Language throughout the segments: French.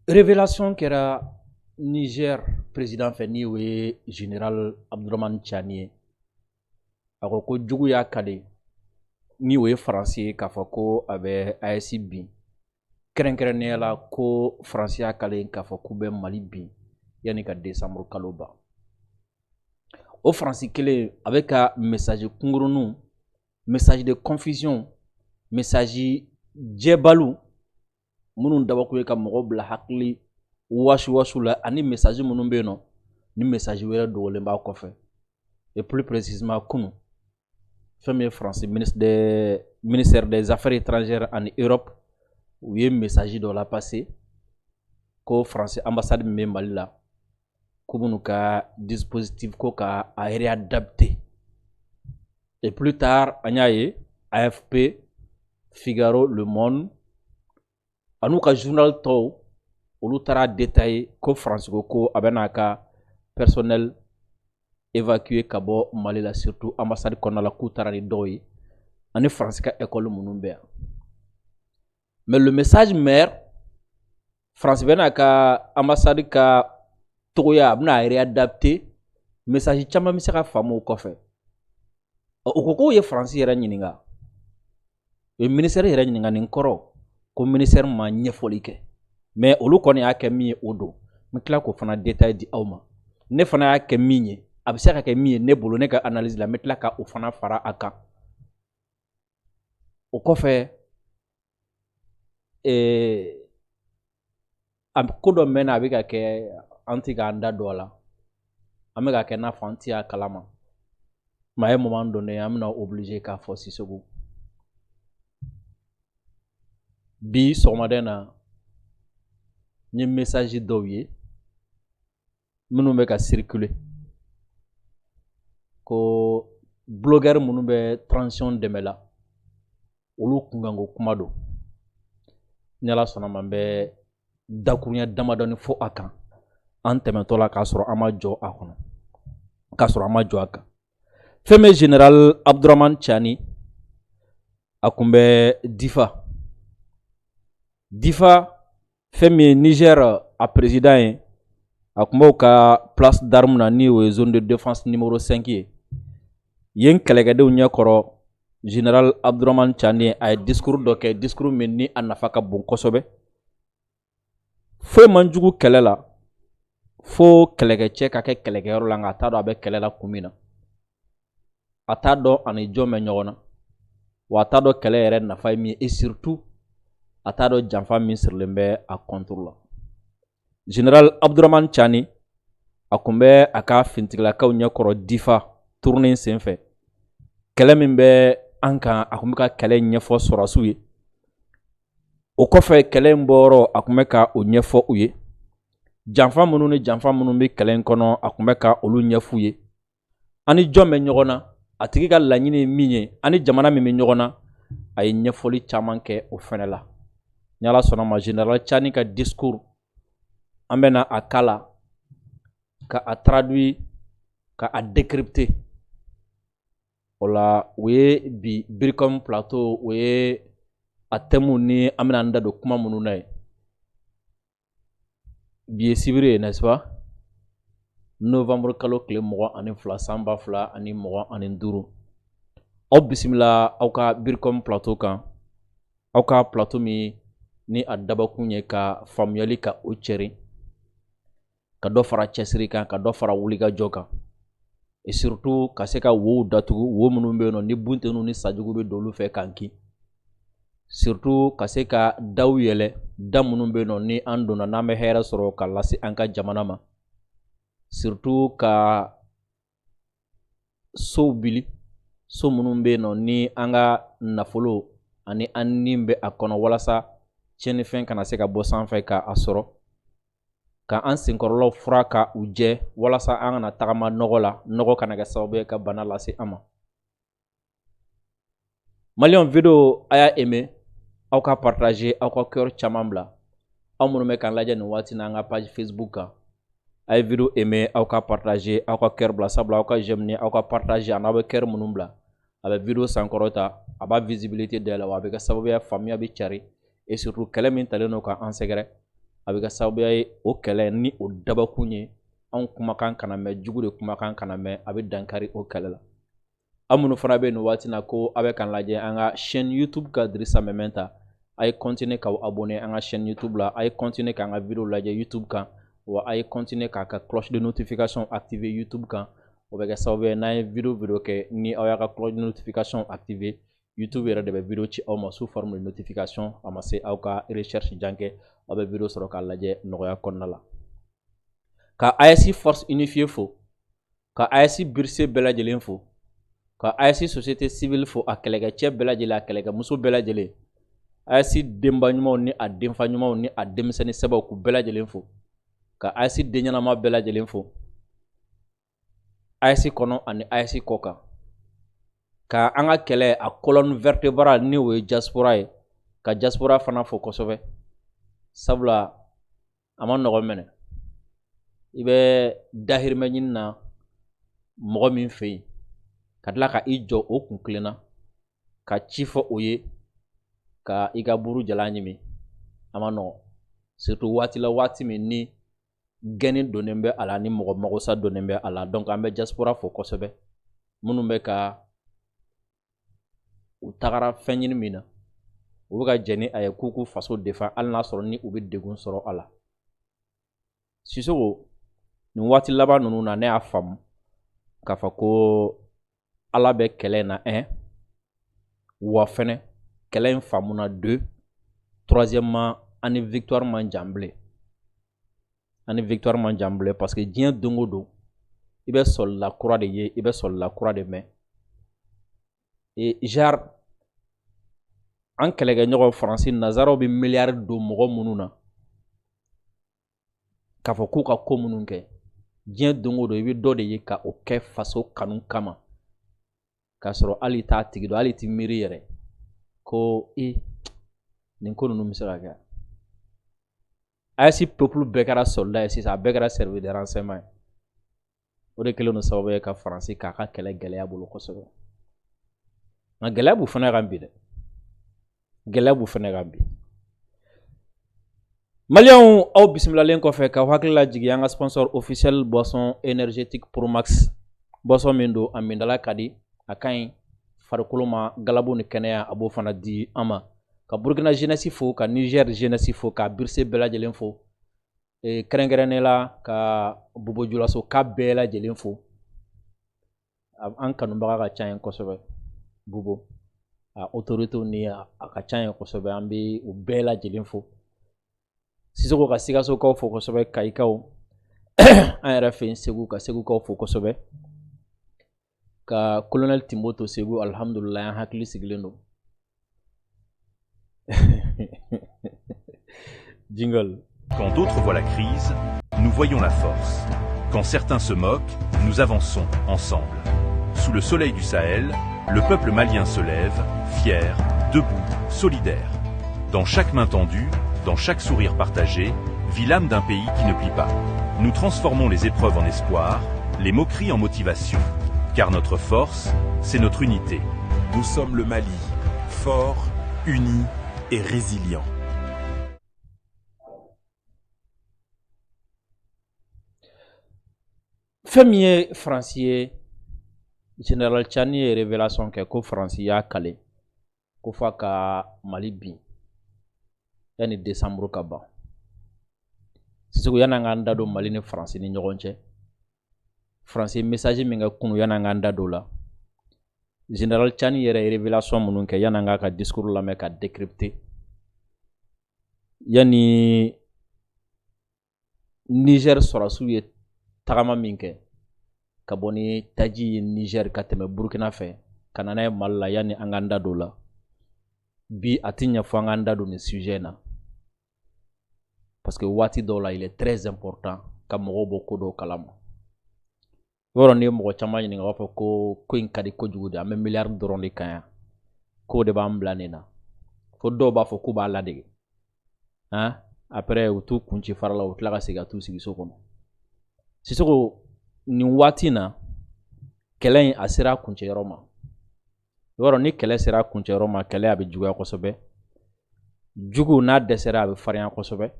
Révélation kɛra Niger président fɛ ni o ye général Abdurahmane Tiani ye. A ko ko juguya ka di ni o ye Faransi ye k'a fɔ ko a bɛ AES bin. Kɛrɛnkɛrɛnnenya la ko Faransi y'a kale k'a fɔ k'u bɛ Mali bin yanni ka décembre kalo ban. O Faransi kelen a bɛ ka message kunguruninw, message de confusion, message jɛbaliw minnu dabɔkun ye ka mɔgɔw bila hakili wasiwasiw la ani message minnu bɛ yen nɔ ni message wɛrɛ dogolen b'a kɔfɛ. Et plus précisément kunun fɛn min ye Faransi ministère des affaires étrangères en Europe u ye message dɔ la passé ko Faransi ambassade min bɛ Mali la ko minnu ka dispositif ko ka a réadapté. Et plus tard an y'a ye AFP, Figaro, Le Monde an'u ka journal tɔw olu taara détaillé ko Faransi ko a bɛ n'a ka personnel évacué ka bɔ Mali la surtout ambassade kɔnɔna la k'u taara ni dɔw ye ani Faransi ka école minnu bɛ yan. Mais le message mère Faransi bɛ n'a ka ambassade ka togoya a bɛna réadapté message caman bɛ se ka faamu o kɔfɛ. O ko k'o ye Faransi yɛrɛ ɲininka, o ye ministère yɛrɛ ɲininka nin kɔrɔ ko ministère ma ɲɛfɔli kɛ. Mais olu kɔni y'a kɛ min ye o don. N bɛ tila k'o fana détail di aw ma. Ne fana y'a kɛ min ye a bɛ se ka kɛ min ye ne bolo ne ka analyse la n bɛ tila ka o fana fara a kan. O kɔfɛ a ko dɔ mɛnna a bɛ ka kɛ an tɛ k'an da don a la. An bɛ ka kɛ n'a fɔ an tɛ a kalama. Mais a ye moment donné an bɛna obligé k'a fɔ Sisoko. Bi sɔgɔmada in na n ye message dɔw ye minnu bɛ ka circuler ko blogueur minnu bɛ transition dɛmɛ la olu kunkanko kuma don. Ni Ala sɔnna ma n bɛ dakuruɲɛ damadɔni fɔ a kan an tɛmɛtɔ la k'a sɔrɔ an ma jɔ a kɔnɔ, k'a sɔrɔ an ma jɔ a kan. Fɛn min ye général Abdurahmane Tiani a kun bɛ Difa. Difa fɛn min ye Niger a président ye a kun b'o ka place d'armes na ni o ye zone de défense numéro 5 ye. Yen kɛlɛkɛdenw ɲɛkɔrɔ général Abdurahmane Tiani a ye discours dɔ kɛ, discours min ni a nafa ka bon kosɛbɛ. Foyi man jugu kɛlɛ la fo kɛlɛkɛcɛ ka kɛ kɛlɛkɛyɔrɔ la nka a t'a dɔn a bɛ kɛlɛ la kun min na. A t'a dɔn ani jɔn bɛ ɲɔgɔn na wa a t'a dɔn kɛlɛ yɛrɛ nafa ye min ye et surtout a t'a dɔn janfa min sirilen bɛ a contre la. Général Abdurahmane Tiani a kun bɛ a ka fintigilakaw ɲɛkɔrɔ Difa tournée senfɛ. Kɛlɛ min bɛ an kan a kun bɛ ka kɛlɛ ɲɛfɔ sɔrɔsiw ye. O kɔfɛ kɛlɛ in bɔyɔrɔ a kun bɛ ka o ɲɛfɔ u ye. Janfa minnu ni janfa minnu bɛ kɛlɛ in kɔnɔ a kun bɛ ka olu ɲɛf'u ye. Ani jɔn bɛ ɲɔgɔn na a tigi ka laɲini ye min ye ani jamana min bɛ ɲɔgɔn na a ye ɲɛfɔli caman kɛ o fɛnɛ la. Ni Ala sɔnna ma général Tiani ka discours an bɛ na a kala ka a traduit ka a décrypter. O la o ye bi Biricom plateau o ye a thème ni an bɛna an da don kuma minnu na ye. Bi ye sibiri ye n'est-ce pas? Novembre kalo tile 22 san 2025. Aw bisimila aw ka Biricom plateau kan. Aw ka plateau min ni a dabakun ye ka faamuyali ka o cɛri. Ka dɔ fara cɛsiri kan, ka dɔ fara wulikajɔ kan. Et surtout ka se ka wo datugu, wo minnu bɛ yen nɔ ni buntenw ni sajugu bɛ don olu fɛ k'an kin. Surtout ka se ka daw yɛlɛ, da minnu bɛ yen nɔ ni an donna n'an bɛ hɛrɛ sɔrɔ ka lase an ka jamana ma. Surtout ka sow bili, so minnu bɛ yen nɔ ni an ka nafolo ani an ni bɛ a kɔnɔ walasa tiɲɛnifɛn kana se ka bɔ sanfɛ k'a sɔrɔ. Ka an senkɔrɔlaw fura ka u jɛ walasa an kana tagama nɔgɔ la, nɔgɔ kana kɛ sababu ye ka bana lase an ma. Maliyɛnw video a y'a aimé, aw ka partager, aw ka cœur caman bila. Aw minnu bɛ k'an lajɛ nin waati na an ka page Facebook kan. A ye video aimé, aw ka partager, aw ka cœur bila sabula aw ka j'aime ni aw ka partager ani aw bɛ cœur minnu bila. A bɛ video sankɔrɔta, a b'a visibilité dayɛlɛ wa a bɛ kɛ sababu ye faamuya bɛ cari et surtout kɛlɛ min talen don ka an sɛgɛrɛ a bɛ kɛ sababuya ye o kɛlɛ ni o dabakun ye anw kumakan kana mɛn jugu de kumakan kana mɛn a bɛ dankari o kɛlɛ la an minnu fana bɛ yen nin waati na ko a bɛ k'an lajɛ an ka chaîne YouTube ka Dirisa Mɛmɛn a ye continuer k'aw abonné an ka chaîne YouTube la a ye continuer k'an ka vidéo lajɛ YouTube kan wa a ye continuer k'a ka cloche de notification activer YouTube kan o bɛ kɛ sababu ye n'an ye vidéo kɛ ni aw y'a ka cloche de notification activer YouTube yɛrɛ de bɛ vidéo ci aw ma sous forme de notification a ma se aw ka recherche jan kɛ aw bɛ vidéo sɔrɔ k'a lajɛ nɔgɔya kɔnɔna la ka AES Force Unifiée fo ka AES Birse bɛɛ lajɛlen fo ka AES Société Civile fo a kɛlɛkɛcɛ bɛɛ lajɛlen a kɛlɛkɛmuso bɛɛ lajɛlen AES denba ɲumanw ni a denfa ɲumanw ni a denmisɛnnin sɛbɛw k'u bɛɛ lajɛlen fo ka AES den ɲɛnama bɛɛ lajɛlen fo AES kɔnɔ ani AES kɔ kan ka an ka kɛlɛ a colonne vertébrale ni o ye diaspora ye ka diaspora fana fo kosɛbɛ sabula a ma nɔgɔ mɛnɛ i bɛ dahirimɛ ɲini na mɔgɔ min fɛ yen ka tila ka i jɔ o kun kilenna ka ci fɔ o ye ka i ka buru jala ɲimi a ma nɔgɔ surtout waati la waati min ni gɛnni donnen bɛ a la ni mɔgɔ magosa donnen bɛ a la donc an bɛ diaspora fo kosɛbɛ minnu bɛ ka u tagara fɛn ɲini min na u bɛ ka jɛ ni a ye k'u faso défend hali n'a sɔrɔ ni u bɛ degun sɔrɔ a la Sisoko nin waati laban ninnu na ne y'a faamu k'a fɔ ko Ala bɛ kɛlɛ in na 1 wa fɛnɛ kɛlɛ in faamu na 2 troisièmement ani victoire man jan bilen parce que diɲɛ don o don i bɛ sɔlila kura de ye i bɛ sɔlila kura de mɛn genre an kɛlɛkɛɲɔgɔn Faransi nazaraw bɛ miliyari don mɔgɔ minnu na k'a fɔ k'u ka ko minnu kɛ diɲɛ don o don i bɛ dɔ de ye ka o kɛ faso kanu kama k'a sɔrɔ hali t'a tigi dɔn hali t'i miiri yɛrɛ ko nin ko ninnu bɛ se ka kɛ AES peuple bɛɛ kɛra soldat ye sisan a bɛɛ kɛra service de renseignement ye o de kɛlen don sababu ye ka Faransi k'a ka kɛlɛ gɛlɛya bolo kosɛbɛ nka gɛlɛya b'u fana kan bi dɛ gɛlɛya b'u fana kan bi Maliyɛnw aw bisimilalen kɔfɛ k'aw hakili lajigin an ka sponsor officiel boisson énergétique Promax boisson min don a mindala ka di a ka ɲi farikolo ma galabu ni kɛnɛya a b'o fana di an ma ka Burkina jeunesse fo ka Niger jeunesse fo ka Birse bɛɛ lajɛlen fo kɛrɛnkɛrɛnnen la ka Bobo Julaso ka bɛɛ lajɛlen fo an kanubaga ka ca yen kosɛbɛ Bobo a autorité ni a ka ca yen kosɛbɛ an bɛ u bɛɛ lajɛlen fo Sisoko ka Sikasokaw fo kosɛbɛ Kayikaw an yɛrɛ fɛ yen Segu ka Segukaw fo kosɛbɛ ka colonel Timoto Segu alhamdulillah an hakili sigilen don Jingle. Quand d'autres voient la crise, nous voyons la force. Quand certains se moquent, nous avançons ensemble. Sous le soleil du Sahel, le peuple malien se lève, fier, debout, solidaire. Dans chaque main tendue, dans chaque sourire partagé, vit l'âme d'un pays qui ne plie pas. Nous transformons les épreuves en espoir, les moqueries en motivation. Car notre force, c'est notre unité. Nous sommes le Mali, fort, uni et résilient. Fɛn min ye Faransi ye Général Tchani ye révélation kɛ ko Faransi y'a kale ko f'a ka Mali bin yanni décembre ka ban Sisoko yanni an k'an da don Mali ni Faransi ni ɲɔgɔn cɛ Faransi message min kɛ kunu yanni an k'an da don la Général Tchani yɛrɛ ye révélation minnu kɛ yanni an k'a ka discours lamɛn ka décrypter yanni Niger sɔrɔsiw ye tagama min kɛ ka bɔ ni taji ye Niger ka tɛmɛ Burkina fɛ ka na n'a ye Mali la yanni an k'an da don la bi a ti ɲɛ fɔ an k'an da don nin sujet na parce que waati dɔw la il est très important ka mɔgɔw bɔ ko dɔw kalama yɔrɔ ni ye mɔgɔ caman ɲininka b'a fɔ ko in ka di kojugu de an bɛ miliyari dɔrɔn de kan yan k'o de b'an bila nin na fo dɔw b'a fɔ k'u b'a ladege après u t'u kun ci fara la u tila ka segin ka t'u sigi so kɔnɔ Sisoko nin waati na kɛlɛ in a sera a kuncɛyɔrɔ ma yɔrɔ ni kɛlɛ sera a kuncɛyɔrɔ ma kɛlɛ a bɛ juguya kosɛbɛ jugu n'a dɛsɛra a bɛ farinya kosɛbɛ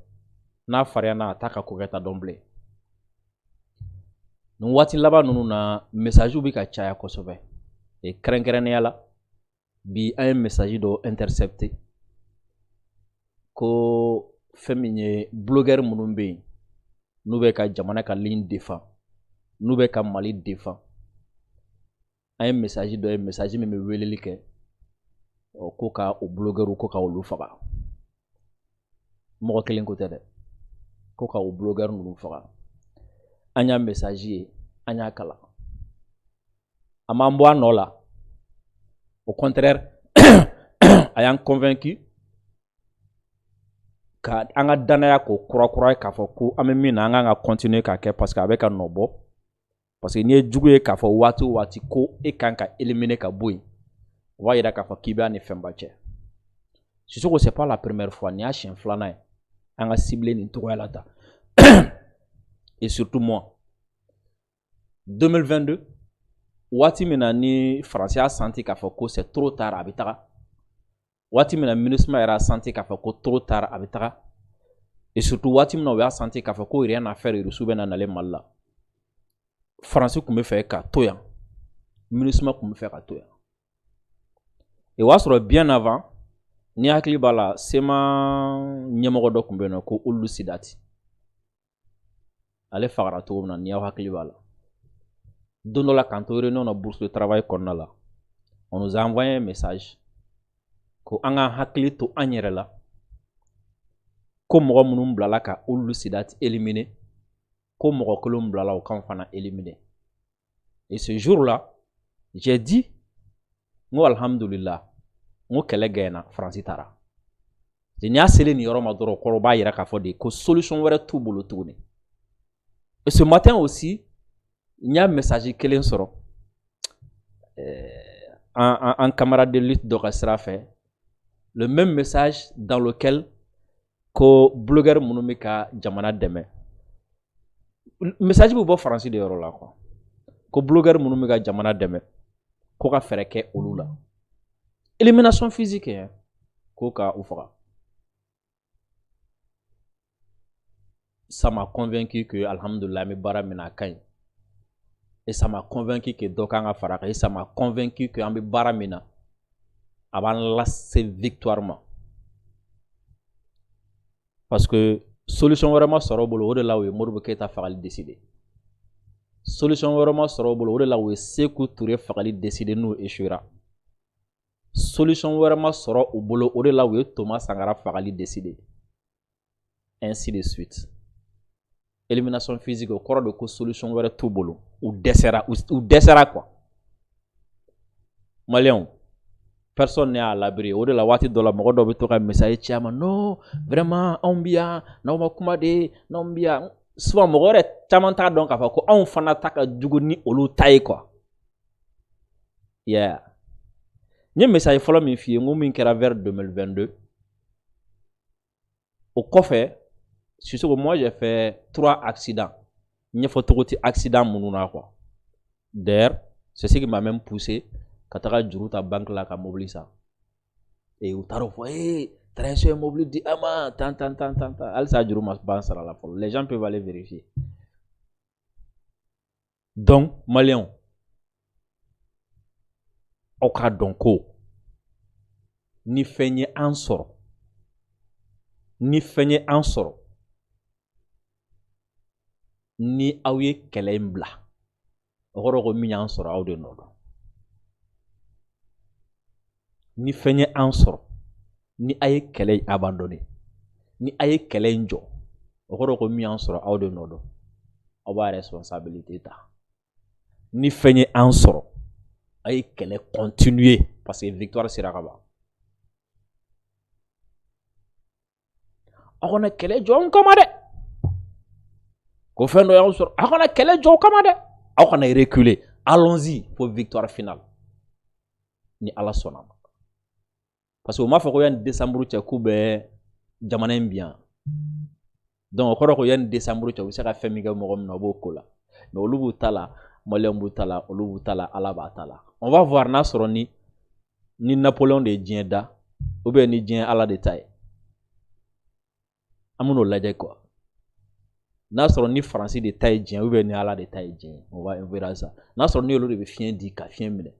n'a fariya n'a ta ka ko kɛta dɔn bilen nin waati laban ninnu na message bɛ ka caya kosɛbɛ kɛrɛnkɛrɛnnenya la bi an ye message dɔ intercepté ko fɛn min ye blogueur minnu bɛ yen n'u bɛ ka jamana ka ligne défend n'u bɛ ka Mali défend an ye message dɔ ye message min bɛ weleli kɛ ko ka o blogueur ko ka olu faga mɔgɔ kelen ko tɛ dɛ ko ka o blogueur ninnu faga an y'a message ye an y'a kalan a m'an bɔ a nɔ la au contraire a y'an convaincu ka an ka danaya ko kura k'a fɔ ko an bɛ min na an kan ka continuer k'a kɛ parce que a bɛ ka nɔ bɔ parce que n'i ye jugu ye k'a fɔ waati o waati ko e kan ka éliminer ka bɔ yen o b'a yira k'a fɔ k'i b'a ni fɛnba cɛ Sissoko c'est pas la première fois ni y'a siɲɛ filanan ye an ka ciblé nin togoya la tan et surtout moi 2022 waati min na ni Faransi y'a senti k'a fɔ ko c'est trop tard a bɛ taga waati min na MINUSMA yɛrɛ a senti k'a fɔ ko trop tard a bɛ taga et surtout waati min na o y'a senti k'a fɔ ko rien à faire Russie bɛ na nalen Mali la Faransi tun bɛ fɛ ka to yan MINUSMA tun bɛ fɛ ka to yan et o y'a sɔrɔ bien avant ni hakili b'a la SEMA ɲɛmɔgɔ dɔ tun bɛ yen nɔ ko Olu Sidati ale fagara cogo min na ni y'aw hakili b'a la don dɔ la k'an to réunion na bourse de travail kɔnɔna la on nous a envoyé un message ko an ka hakili to an yɛrɛ la ko mɔgɔ minnu bilala ka Olu Sidati éliminer ko mɔgɔ kelen bilala o kan fana éliminer et ce jour là j'ai dit ngo alhamdulillah ngo kɛlɛ gɛnna Faransi taara n'i y'a selen nin yɔrɔ ma dɔrɔn kɔrɔ b'a yira k'a fɔ de ko solution wɛrɛ t'u bolo tuguni et ce matin aussi n y'a message kelen sɔrɔ un camarade de lutte dɔ ka sira fɛ le même message dans lequel ko blogueur minnu bɛ ka jamana dɛmɛ message bɛ bɔ Faransi de yɔrɔ la quoi ko blogueur minnu bɛ ka jamana dɛmɛ ko ka fɛɛrɛ kɛ olu la élimination physique hein ko ka u faga ça m'a convaincu que alhamdulillah me baara min a kaɲi et ça m'a convaincu que dɔ kan ka fara kan et ça m'a convaincu que an bɛ baara min na a b'an lase victoire ma parce que solution wɛrɛ ma sɔrɔ o bolo o de la u ye Modibo Keyita fagali décider solution wɛrɛ ma sɔrɔ o bolo o de la u ye Sékou Touré fagali décider n'u échouera solution wɛrɛ ma sɔrɔ u bolo o de la u ye Thomas Sankara fagali décider ainsi de suite élimination physique o kɔrɔ de ko solution wɛrɛ t'u bolo u dɛsɛra quoi Maliens personne n'est à l'abri o de la waati dɔ la mɔgɔ dɔ bɛ to ka message ci a ma non vraiment anw bi yan n'aw ma kuma de n'anw bi yan souvent mɔgɔ yɛrɛ caman t'a dɔn k'a fɔ ko anw fana ta ka jugu ni olu ta ye quoi yeah n ye message fɔlɔ min f'i ye n ko min kɛra vers 2022 o kɔfɛ Sissoko moi j'ai fait 3 accidents ɲɛfɔ cogo ti accident minnu na quoi d'ailleurs c'est ce qui m'a même poussé ka taga juru ta banque la ka mobili san et u taara fɔ trésor mobili di ama tan halisa juru ma ban sara la fɔlɔ les gens peuvent aller vérifier donc Maliens aw ka dɔn ko ni fɛn ye an sɔrɔ ni aw ye kɛlɛ in bila o kɔrɔ ko min y'an sɔrɔ aw de nɔ don ni fɛn ye an sɔrɔ ni a ye kɛlɛ in abandonné ni a ye kɛlɛ in jɔ o kɔrɔ ko min y'an sɔrɔ aw de nɔ don aw b'a responsabilité ta ni fɛn ye an sɔrɔ a ye kɛlɛ continuer parce que victoire sera ka ban aw kana kɛlɛ jɔ an kama dɛ ko fɛn dɔ y'aw sɔrɔ aw kana kɛlɛ jɔ kama dɛ aw kana reculer allons-y pour victoire finale ni Ala sɔnna ma parce que o m'a fɔ ko yanni décembre cɛ k'u bɛ jamana in bi yan donc o kɔrɔ ko yanni décembre cɛ u bɛ se ka fɛn min kɛ mɔgɔ min na o b'o ko la mais olu b'u ta la Maliens b'u ta la olu b'u ta la Ala b'a ta la on va voir n'a sɔrɔ ni Napoléon de ye diɲɛ da ou bien ni diɲɛ Ala de ta ye an bɛ n'o lajɛ quoi n'a sɔrɔ ni Français de ta ye diɲɛ ou bien ni Ala de ta ye diɲɛ, on verra ça. N'a sɔrɔ ni olu de bɛ fiɲɛ di ka fiɲɛ minɛ,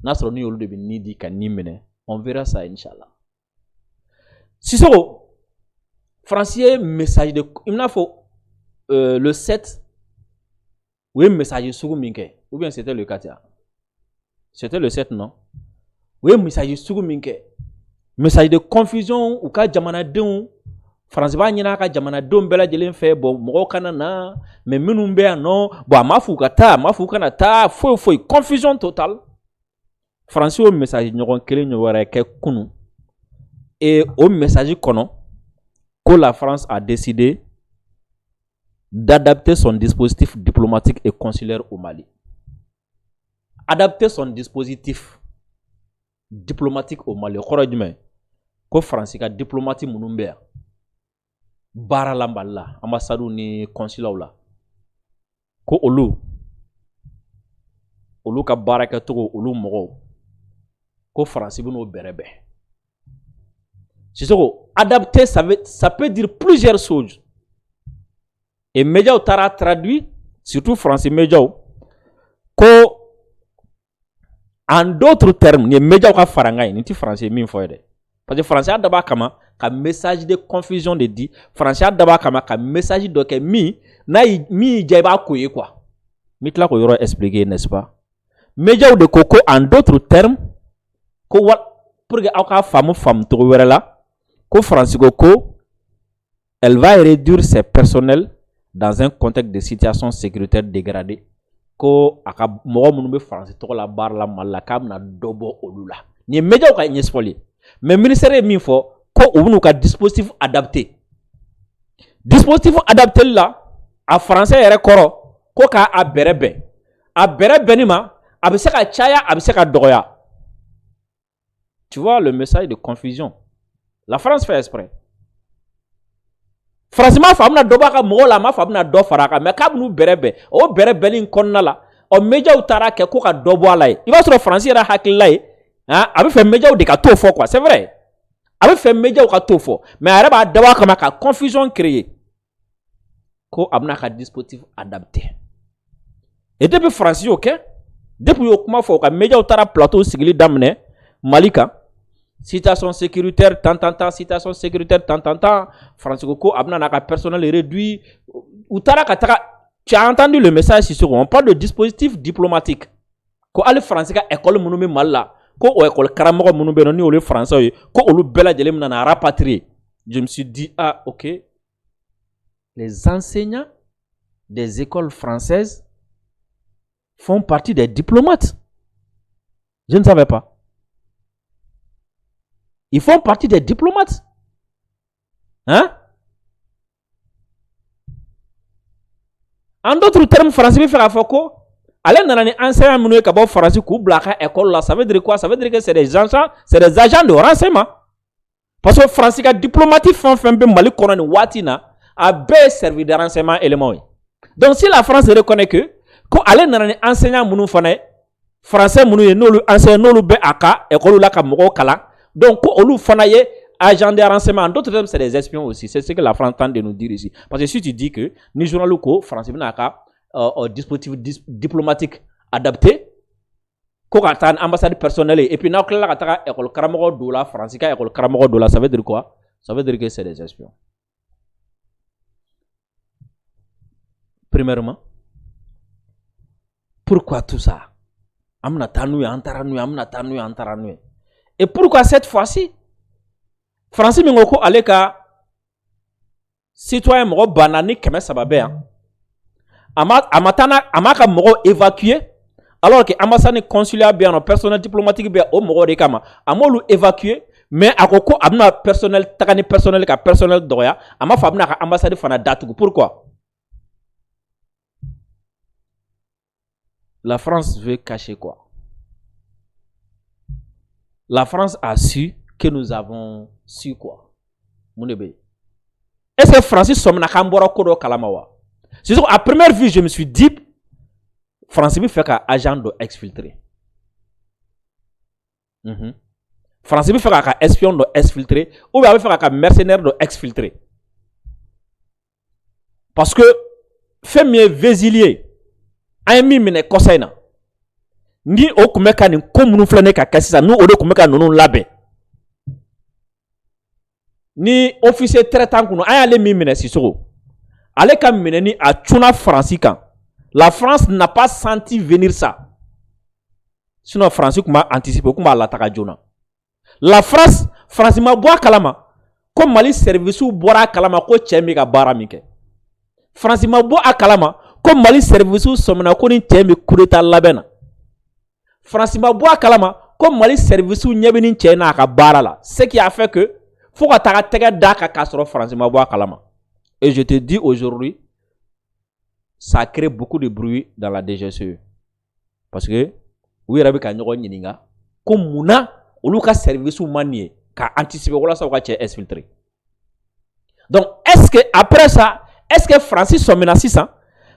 n'a sɔrɔ ni olu de bɛ ni di ka ni minɛ, on verra ça inchallah. Sissoko, Français message de, il n'a faut le 7, oui message sugu min kɛ, ou bien c'était le 4. C'était le 7 non? Oui message sugu min kɛ, message de confusion ou ka jamanadenw. France b'a ɲin'a ka jamanadenw bɛɛ lajɛlen fɛ bon mɔgɔw kana na mais minnu bɛ yan nɔ bon a m'a fɔ u ka taa a m'a fɔ u kana taa foyi confusion totale. France y'o message ɲɔgɔn kelen wɛrɛ kɛ kunu et au message kɔnɔ que la France a décidé d'adapter son dispositif diplomatique et consulaire au Mali. Adapter son dispositif diplomatique au Mali. Kɔrɔ jumɛn? Ko France ka diplomatie minnu bɛ yan baara la Mali la ambassade ni consulaw la ko olu ka baara kɛcogo olu mɔgɔw ko France bɛ n'o bɛrɛbɛn. Sissoko, adapter ça peut dire plusieurs choses. Et médias taara traduit surtout français médias ko en d'autres termes ni médias ka faranga ni ti français min fɔ dɛ. Parce que français a d'abord kama ka message de confusion de dit français a d'abord kama ka message de que mi jeba ko ye quoi. Mi tla ko yoro expliquer n'est-ce pas? Médias de coco en d'autres termes ko pour que aka femme to wera la ko français ko elle va réduire ses personnels dans un contexte de situation sécuritaire dégradée ko aka mo munu be français to la bar la mala kam na dobo olula. Ni médias ka expliquer. Mais ministère est mis fort ko ou ka dispositif adapté. Dispositif adapté là en français yɛrɛ kɔrɔ ko ka a bɛrɛbɛn. A bɛrɛbɛnni ma a bɛ se ka caya a bɛ se ka dɔgɔya. Tu vois le message de confusion. La France fait exprès. France ma fa bɛna dɔ b'a ka mɔgɔw la ma fa bɛna dɔ fara a kan mais k'a bɛn'u bɛrɛbɛn o bɛrɛbɛnni in kɔnɔna la o médiaw taara kɛ ko ka dɔ bɔ a la ye. I b'a sɔrɔ France yɛrɛ hakilila ye a bɛ fɛ médiaw de ka t'o fɔ quoi c'est vrai. A bɛ fɛ médiaw ka t'o fɔ mais a yɛrɛ b'a dabɔ a kama ka confusion créer ko a bɛna ka dispositif adapté. Et depuis France y'o kɛ depuis y'o kuma fɔ ka médiaw taara plateau sigili daminɛ Mali kan situation sécuritaire tant situation sécuritaire tant France ko a bɛna n'a ka personnel réduit u taara ka taga. Tu as entendu le message sur on parle de dispositif diplomatique ko ali France ka école minnu bɛ Mali la ko o école karamɔgɔ minnu bɛ yen ni olu français ye ko olu bɛɛ lajɛlen bɛna na rapatrier. Je me suis dit ah ok les enseignants des écoles françaises font partie des diplomates. Je ne savais pas. Ils font partie des diplomates. Hein? En d'autres termes, français bi faire ko allez nana ni enseignant minu ka bo français ku blaka école là, ça veut dire quoi? Ça veut dire que c'est des agents de renseignement. Parce que français ka diplomatique font be Mali kono ni watina a be servi de renseignement élément. Donc si la France reconnaît que ko allez nana ni enseignant minu fana français minu ye no lu enseignant no lu be aka école la ka mogo kala. Donc ko olu fana ye agents de renseignement. En d'autres termes, c'est des espions aussi. C'est ce que la France tente de nous dire ici. Parce que si tu dis que ni journal ou français n'a qu'un dispositif diplomatique adapté, qu'on a une ambassade personnelle et puis n'a qu'un école Karamogo Doula, français école Karamogo Doula, ça veut dire quoi? Ça veut dire que c'est des espions. Premièrement, pourquoi tout ça? Et pourquoi cette fois-ci? Français Mingoko allait ka citoyen moro banani keme sababe amaka moro évacué alors que ambassade consulaire bien en personnel diplomatique bien au moro de kama amolu évacué mais akoko abna personnel takani personnel ka personnel doya ama fabna ka ambassade fana datugu. Pourquoi? La France veut cacher quoi? La France a su que nous avons su quoi? Est-ce que Francis somna kambora kodo kalamawa? C'est à première vue je me suis dit Francis bi fait ka agent de exfiltré. Francis bi fait ka espion de exfiltré ou bien bi fait ka mercenaire de exfiltré. Parce que fɛn min ye Vézilier an ye min minɛ kɔsa in na ni o tun bɛ ka nin ko minnu filɛ ne ka kɛ sisan ni o de tun bɛ ka ninnu labɛn ni officier traitant kun an y'ale min minɛ Sisoko ale ka minɛni a cunna Faransi kan. La France n'a pas senti venir ça. Sinon Faransi tun b'a anticiper, tun b'a lataga joona. La France ma bɔ a kalama ko Mali service bɔra a kalama ko cɛ min ka baara min kɛ. Faransi ma bɔ a kalama ko Mali service sɔmina ko ni cɛ min coup d'état labɛn na. Faransi ma bɔ a kalama ko Mali service ɲɛ bɛ ni cɛ n'a ka baara la. Ce qui a fait que fo ka taga tɛgɛ d'a kan k'a sɔrɔ Faransi ma bɔ a kalama. Et je te dis aujourd'hui, ça crée beaucoup de bruit dans la DGCE. Parce que u yɛrɛ bɛ ka ɲɔgɔn ɲininka ko munna olu ka service ma nin ye ka anticiper walasa u ka cɛ exfiltrer. Donc est-ce que après ça, est-ce que Faransi sɔmina sisan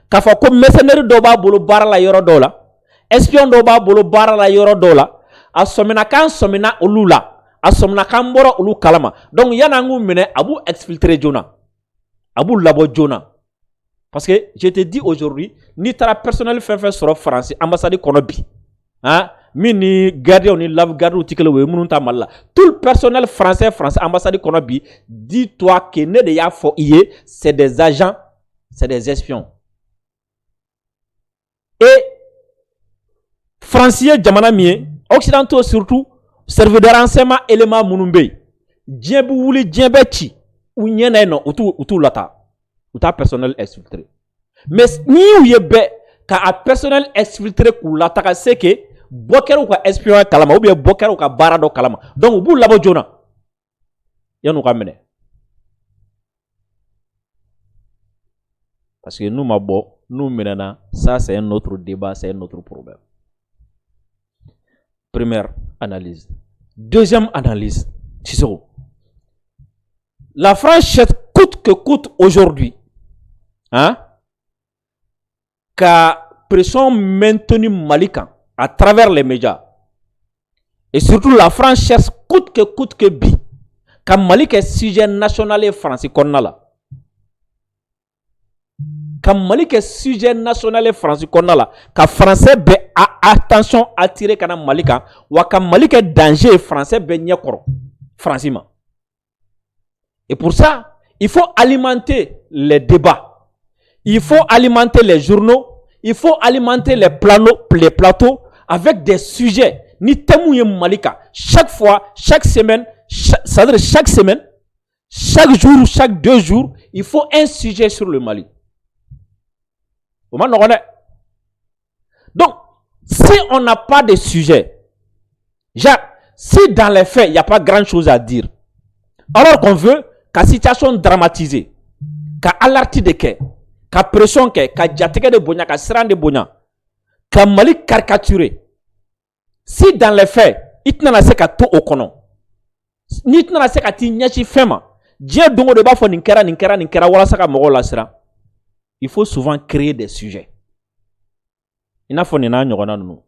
k'a fɔ ko mercenaire dɔw b'a bolo baara la yɔrɔ dɔw la, espion dɔw b'a bolo baara la yɔrɔ dɔw la, a sɔmina k'an sɔmina olu la, a sɔmina k'an bɔra olu kalama. Donc yan'an k'u minɛ a b'u exfiltrer joona. A b'u labɔ joona. Parce que je te dis aujourd'hui, ni taara personnel fɛn fɛn sɔrɔ Faransi ambassade kɔnɔ bi, hein, min ni gardien ni lave garde ti kelen o ye minnu ta Mali la. Tout le personnel français ambassade kɔnɔ bi, dis-toi que ne de y'a fɔ i ye, c'est des agents, c'est des espions. Et Français jamana min ye, occidentaux surtout, service de renseignement élément minnu bɛ yen, diɲɛ bɛ wuli diɲɛ bɛ ci. Ou n'y en a non, ou tout lata, ou ta personnel exfiltré. Mais ni ou y est ka personnel exfiltré ou lata, c'est que boker ou ka espion kalama, ou bien boker ou ka barado kalama. Donc ou bout labo jona, y'a nous ramène. Parce que nous mabo, nous menana, ça c'est un autre débat, c'est un autre problème. Première analyse. Deuxième analyse, Sisoko. La France cherche coûte que coûte aujourd'hui, hein, qu'à pression maintenue Malikan à travers les médias. Et surtout la France cherche coûte que bi, qu'à Malik est sujet national et français qu'on a là. Qu'à Malik est sujet national et français qu'on a là. Qu'à français be attention attiré qu'à Malikan, ou qu'à Malik est danger français be nyakoro, français. Et pour ça, il faut alimenter les débats. Il faut alimenter les journaux. Il faut alimenter les plateaux avec des sujets. Ni temouye Malika. Chaque fois, chaque semaine, chaque semaine, chaque jour, chaque 2 jours, il faut un sujet sur le Mali. Donc, si on n'a pas de sujet, si dans les faits, il n'y a pas grand chose à dire, alors qu'on veut ka situation dramatisée, ka alerti de ke, ka pression ke, ka jateke de bonya, ka siran de bonya, ka Mali caricaturé. Si dans les faits, itna na se ka to okono, ni itna na se ka ti nyachi fema, Dieu dongo de ba fo ninkera wala saka mogo la sira. Il faut souvent créer des sujets. Ina fo nina nyogona nunu.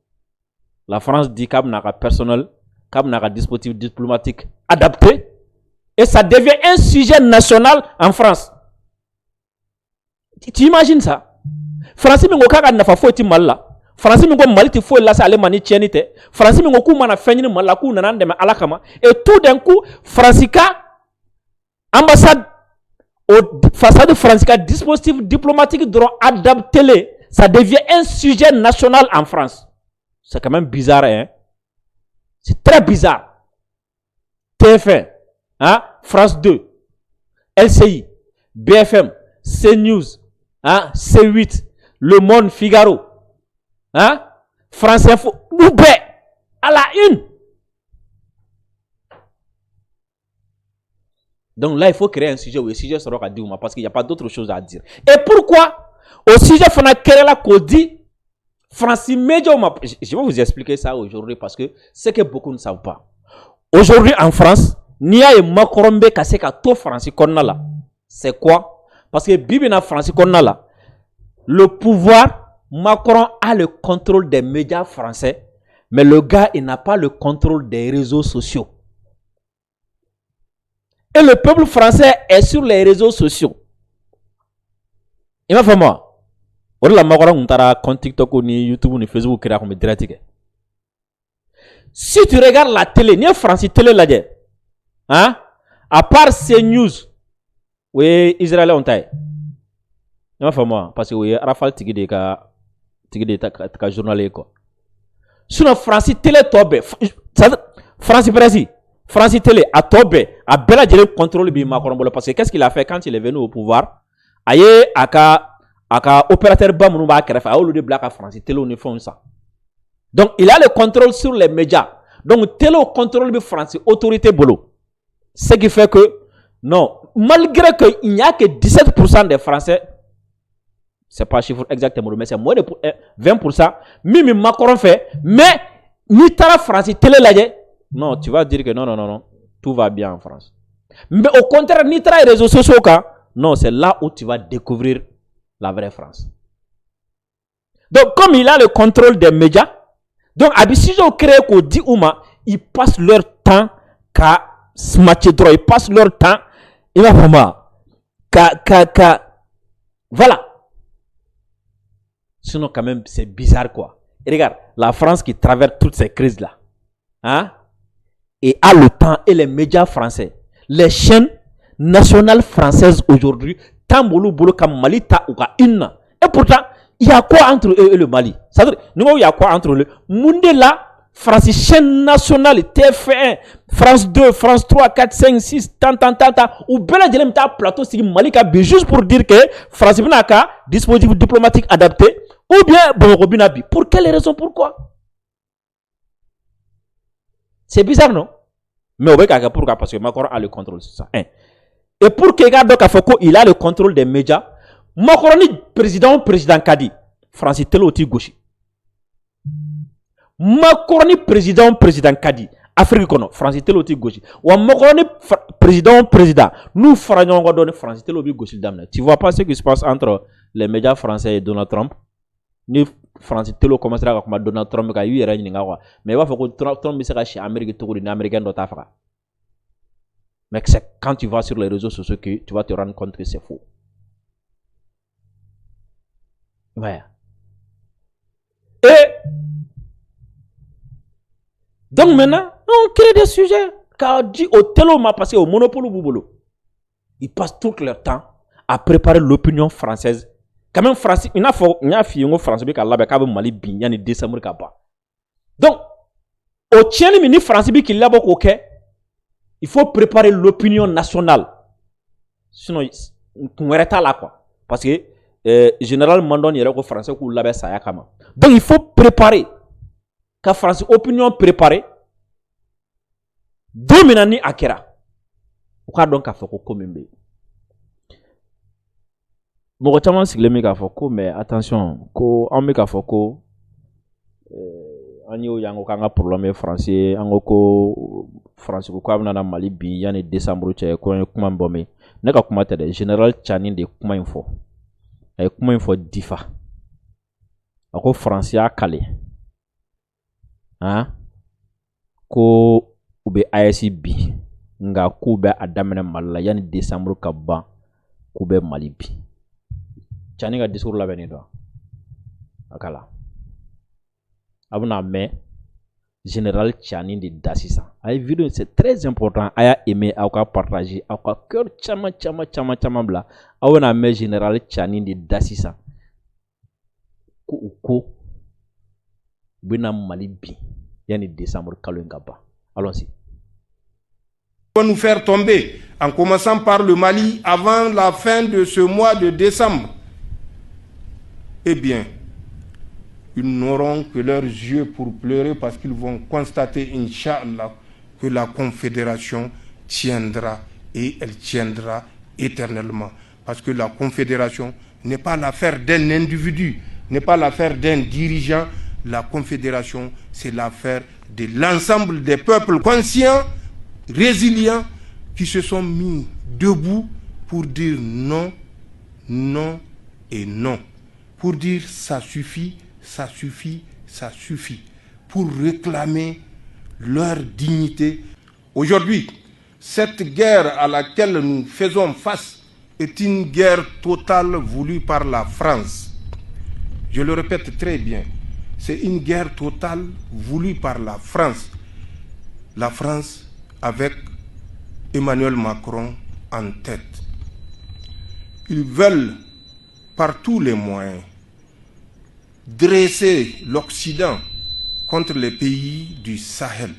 La France dit kam na ka personnel, kam na ka dispositif diplomatique adapté. Et ça devient un sujet national en France. Tu imagines ça? France mingo kaka na fa foti malla. France mingo mali ti fo la sa ale mani tienite. France mingo ku mana fenyi malla ku nanande ma alakama. Et tout d'un coup, Francica ambassade au façade Francica dispositif diplomatique doit adapter, ça devient un sujet national en France. C'est quand même bizarre, hein? C'est très bizarre. TF1, hein? France 2, LCI, BFM, CNews, hein? C8, Le Monde, Figaro, hein? France Info, Oubé, à la une. Donc là, il faut créer un sujet où le sujet sera à dire parce qu'il n'y a pas d'autre chose à dire. Et pourquoi au sujet fana créer la codie Francis Média, je vais vous expliquer ça aujourd'hui parce que c'est que beaucoup ne savent pas. Aujourd'hui en France, Nia et Makorombe kase ka to Francis Konnala. C'est quoi? Parce que Bibina Francis Konnala, le pouvoir, Macron a le contrôle des médias français, mais le gars, il n'a pas le contrôle des réseaux sociaux. Et le peuple français est sur les réseaux sociaux. Il m'a fait moi. O de la Macron on tara compte TikTok ni YouTube ni Facebook créa comme direct. Si tu regardes la télé, ni France télé là, hein, à part CNews, oui, Israël on taille. Non, enfin moi, parce que oui, Rafal tigide ka journalier quoi. Sinon France télé tobe, France Brésil, France télé à tobe, à bella jele contrôle bi Macron parce que qu'est-ce qu'il a fait quand il est venu au pouvoir? Aye aka opérateur ba munu ba krefa, a olu de black à France télé on font ça. Donc il a le contrôle sur les médias. Donc télé au contrôle bi France autorité bolo. Ce qui fait que non, malgré qu'il n'y a que 17% des Français, c'est pas un chiffre exactement, mais c'est moins de 20%. Mimi Macron fait, mais ni la France télé là, non, tu vas dire que non, tout va bien en France. Mais au contraire, ni les réseaux sociaux, non, c'est là où tu vas découvrir la vraie France. Donc, comme il a le contrôle des médias, donc, si je crée qu'on dit Ouma, ils passent leur temps qu'à se matcher droit, ils passent leur temps, il va vraiment, voilà. Sinon, quand même, c'est bizarre, quoi. Et regarde, la France qui traverse toutes ces crises-là, hein, et a le temps, et les médias français, les chaînes nationales françaises aujourd'hui, tant boulot comme Mali, ta ou une. Et pourtant, il y a quoi entre eux et le Mali? C'est-à-dire, nous, il y a quoi entre eux? Monde là, France, chaîne nationale, TF1, France 2, France 3, 4, 5, 6, tant, ou bel de ta plateau, c'est Mali qui a juste pour dire que France n'a qu'un dispositif diplomatique adapté, ou bien bon Robinabi. Pour quelle raison? Pourquoi? C'est bizarre, non? Mais on va pourquoi? Parce que Macron a le contrôle sur ça. Et pour que il a le contrôle des médias, Macron est président Kadi, France est tel outil gauche. Macron est président Kadi, Afrique kono, France est tel outil gauche. Ou Macron est président, nous France est tel outil gauche. Tu vois pas ce qui se passe entre les médias français et Donald Trump? Ni France telo commencera comme Donald Trump ka yira ni ngawa mais va faut que Trump sera chez Amérique tout ni américain d'autre Afrique. Mais c'est quand tu vas sur les réseaux sociaux que tu vas te rendre compte que c'est faux. Ouais. Et donc maintenant, on crée des sujets car dit au telo m'a passé au monopole boubolo. Ils passent tout leur temps à préparer l'opinion française. Quand même, France, il y a fait un France qui a Mali bien ni décembre kaba. Donc, au tien mini France qui l'a beaucoup ok, il faut préparer l'opinion nationale. Sinon, on est là quoi. Parce que général Mandon il y a un français qui l'a ça kama. Donc, il faut préparer. Quand France opinion préparée, dominani akera. Ou quoi donc à faire comme bon, tellement c'est le mais attention, ko en ko anyo yango kanga problème français, angoko français ko amna Mali bi yani décembre che ko kuma mbome. Neka kuma tede général Tchani de kuma info. E kuma info difa. Ako français a calé. Hein? Ko ube ICB nga kube adamena Mali yani décembre kaba kube Mali bi. Tchani ga discours la beni do akala abuna mais général Tchani de Dassisa ay vidéo c'est très important aya aimer aka partager aka cœur chama bla awona mais général Tchani de Dassisa ko bina Mali bi yani décembre kalengaba allons-y. On va nous faire tomber en commençant par le Mali avant la fin de ce mois de décembre. Eh bien, ils n'auront que leurs yeux pour pleurer parce qu'ils vont constater, Inch'Allah, que la Confédération tiendra et elle tiendra éternellement. Parce que la Confédération n'est pas l'affaire d'un individu, n'est pas l'affaire d'un dirigeant. La Confédération, c'est l'affaire de l'ensemble des peuples conscients, résilients, qui se sont mis debout pour dire non, non et non. Pour dire ça suffit, ça suffit, ça suffit. Pour réclamer leur dignité. Aujourd'hui, cette guerre à laquelle nous faisons face est une guerre totale voulue par la France. Je le répète très bien, c'est une guerre totale voulue par la France. La France avec Emmanuel Macron en tête. Ils veulent par tous les moyens dresser l'Occident contre les pays du Sahel.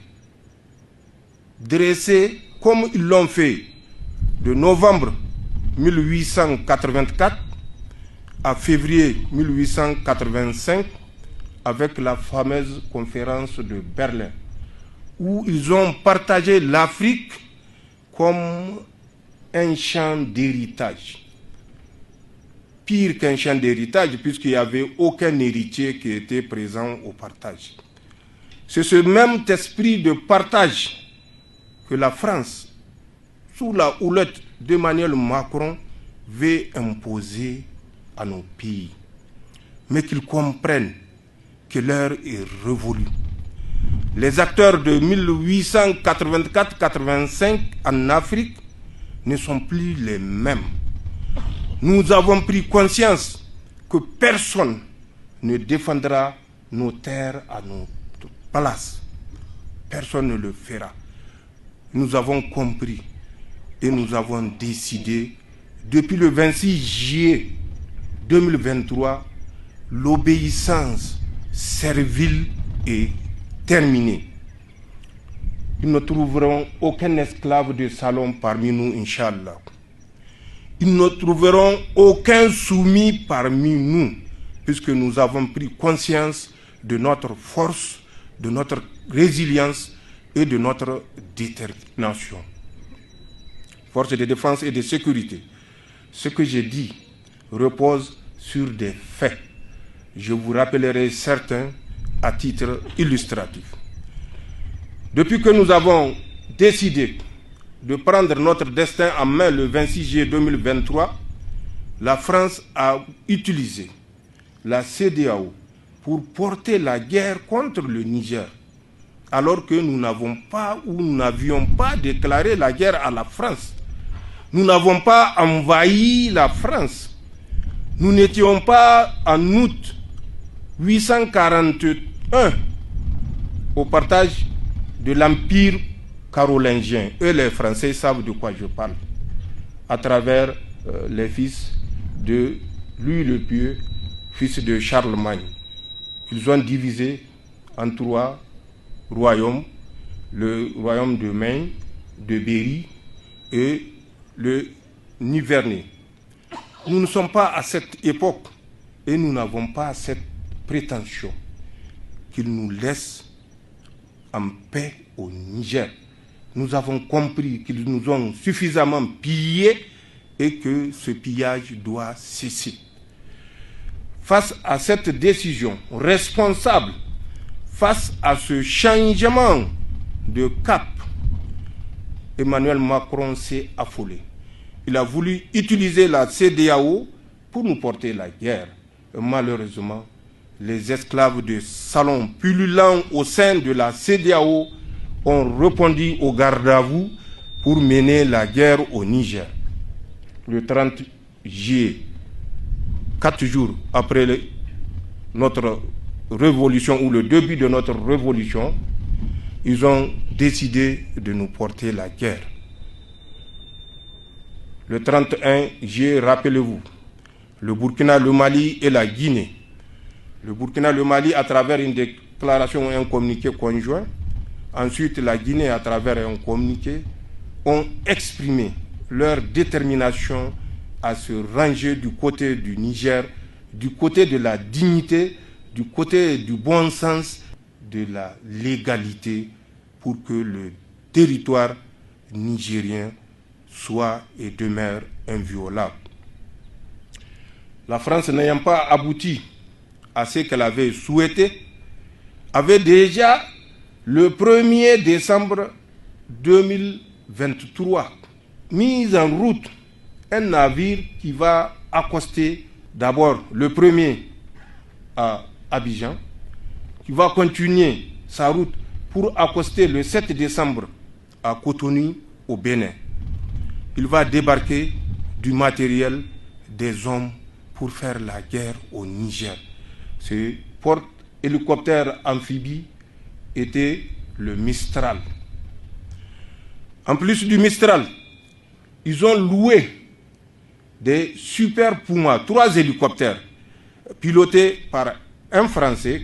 Dresser comme ils l'ont fait de novembre 1884 à février 1885 avec la fameuse conférence de Berlin, où ils ont partagé l'Afrique comme un champ d'héritage. Pire qu'un champ d'héritage, puisqu'il n'y avait aucun héritier qui était présent au partage. C'est ce même esprit de partage que la France, sous la houlette d'Emmanuel Macron, veut imposer à nos pays. Mais qu'ils comprennent que l'heure est révolue. Les acteurs de 1884-85 en Afrique ne sont plus les mêmes. Nous avons pris conscience que personne ne défendra nos terres à notre place. Personne ne le fera. Nous avons compris et nous avons décidé, depuis le 26 juillet 2023, l'obéissance servile est terminée. Ils ne trouveront aucun esclave de salon parmi nous, Inch'Allah. Ils ne trouveront aucun soumis parmi nous, puisque nous avons pris conscience de notre force, de notre résilience et de notre détermination. Forces de défense et de sécurité. Ce que j'ai dit repose sur des faits. Je vous rappellerai certains à titre illustratif. Depuis que nous avons décidé de prendre notre destin en main le 26 juillet 2023, la France a utilisé la CEDEAO pour porter la guerre contre le Niger, alors que nous n'avons pas ou nous n'avions pas déclaré la guerre à la France. Nous n'avons pas envahi la France. Nous n'étions pas en août 841 au partage de l'Empire carolingien. Eux, les Français, savent de quoi je parle. À travers les fils de Louis le Pieux, fils de Charlemagne. Ils ont divisé en 3 royaumes, le royaume de Maine, de Berry et le Nivernais. Nous ne sommes pas à cette époque et nous n'avons pas cette prétention qu'ils nous laissent en paix au Niger. Nous avons compris qu'ils nous ont suffisamment pillés et que ce pillage doit cesser. Face à cette décision responsable, face à ce changement de cap, Emmanuel Macron s'est affolé. Il a voulu utiliser la CEDEAO pour nous porter la guerre. Et malheureusement, les esclaves de salon pullulant au sein de la CEDEAO ont répondu au garde à vous pour mener la guerre au Niger. Le 30 juillet, 4 jours après notre révolution ou le début de notre révolution, ils ont décidé de nous porter la guerre. Le 31 juillet, rappelez-vous, le Burkina, le Mali et la Guinée. Le Burkina, le Mali à travers une déclaration et un communiqué conjoint. Ensuite, la Guinée à travers un communiqué ont exprimé leur détermination à se ranger du côté du Niger, du côté de la dignité, du côté du bon sens, de la légalité, pour que le territoire nigérien soit et demeure inviolable. La France, n'ayant pas abouti à ce qu'elle avait souhaité, avait déjà le 1er décembre 2023 mis en route un navire qui va accoster d'abord le 1er à Abidjan, qui va continuer sa route pour accoster le 7 décembre à Cotonou au Bénin. Il va débarquer du matériel, des hommes pour faire la guerre au Niger. Ce porte-hélicoptère amphibie était le Mistral. En plus du Mistral, ils ont loué des Super Puma, 3 hélicoptères, pilotés par un Français,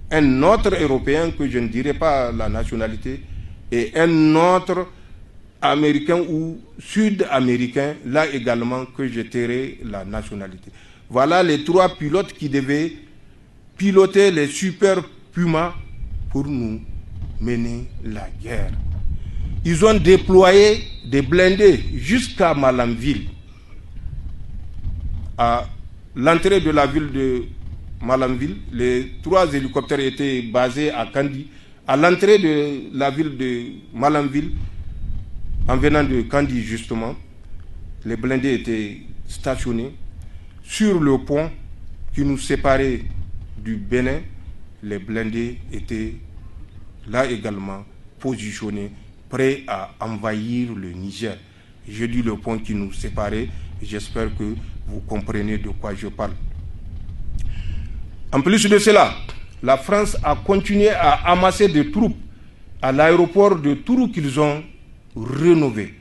un autre Européen que je ne dirai pas la nationalité, et un autre Américain ou Sud-Américain, là également que je tairai la nationalité. Voilà les 3 pilotes qui devaient piloter les Super Puma pour nous mener la guerre. Ils ont déployé des blindés jusqu'à Malanville. À l'entrée de la ville de Malanville, les 3 hélicoptères étaient basés à Kandi. À l'entrée de la ville de Malanville, en venant de Kandi justement, les blindés étaient stationnés. Sur le pont qui nous séparait du Bénin, les blindés étaient là également positionnés, prêts à envahir le Niger. Je dis le pont qui nous séparait, j'espère que vous comprenez de quoi je parle. En plus de cela, la France a continué à amasser des troupes à l'aéroport de Tourou qu'ils ont rénové.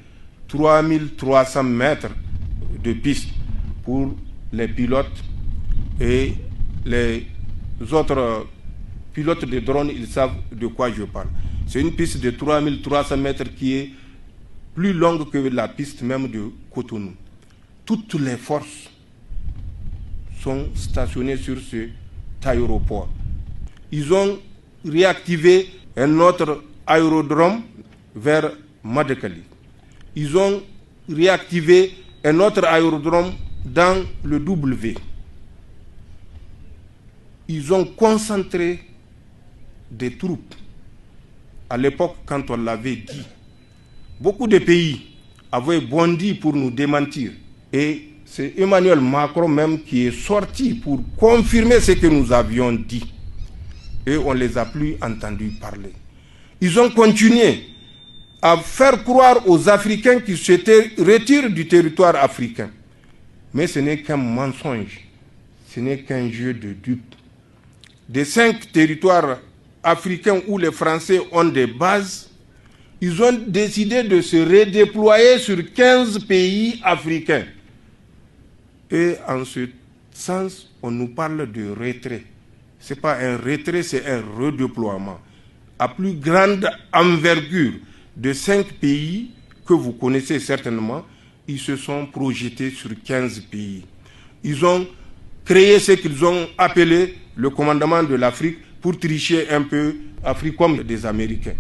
3300 mètres de piste pour les pilotes et les autres pilotes de drones, ils savent de quoi je parle. C'est une piste de 3300 mètres qui est plus longue que la piste même de Cotonou. Toutes les forces sont stationnées sur cet aéroport. Ils ont réactivé un autre aérodrome vers Madekali. Ils ont réactivé un autre aérodrome dans le W. Ils ont concentré des troupes. À l'époque, quand on l'avait dit, beaucoup de pays avaient bondi pour nous démentir. Et c'est Emmanuel Macron même qui est sorti pour confirmer ce que nous avions dit. Et on ne les a plus entendus parler. Ils ont continué à faire croire aux Africains qu'ils se retirent du territoire africain. Mais ce n'est qu'un mensonge. Ce n'est qu'un jeu de dupes. Des 5 territoires africains où les Français ont des bases, ils ont décidé de se redéployer sur 15 pays africains. Et en ce sens, on nous parle de retrait. Ce n'est pas un retrait, c'est un redéploiement. À plus grande envergure de 5 pays que vous connaissez certainement, ils se sont projetés sur 15 pays. Ils ont créé ce qu'ils ont appelé le commandement de l'Afrique pour tricher un peu Afrique comme des Américains.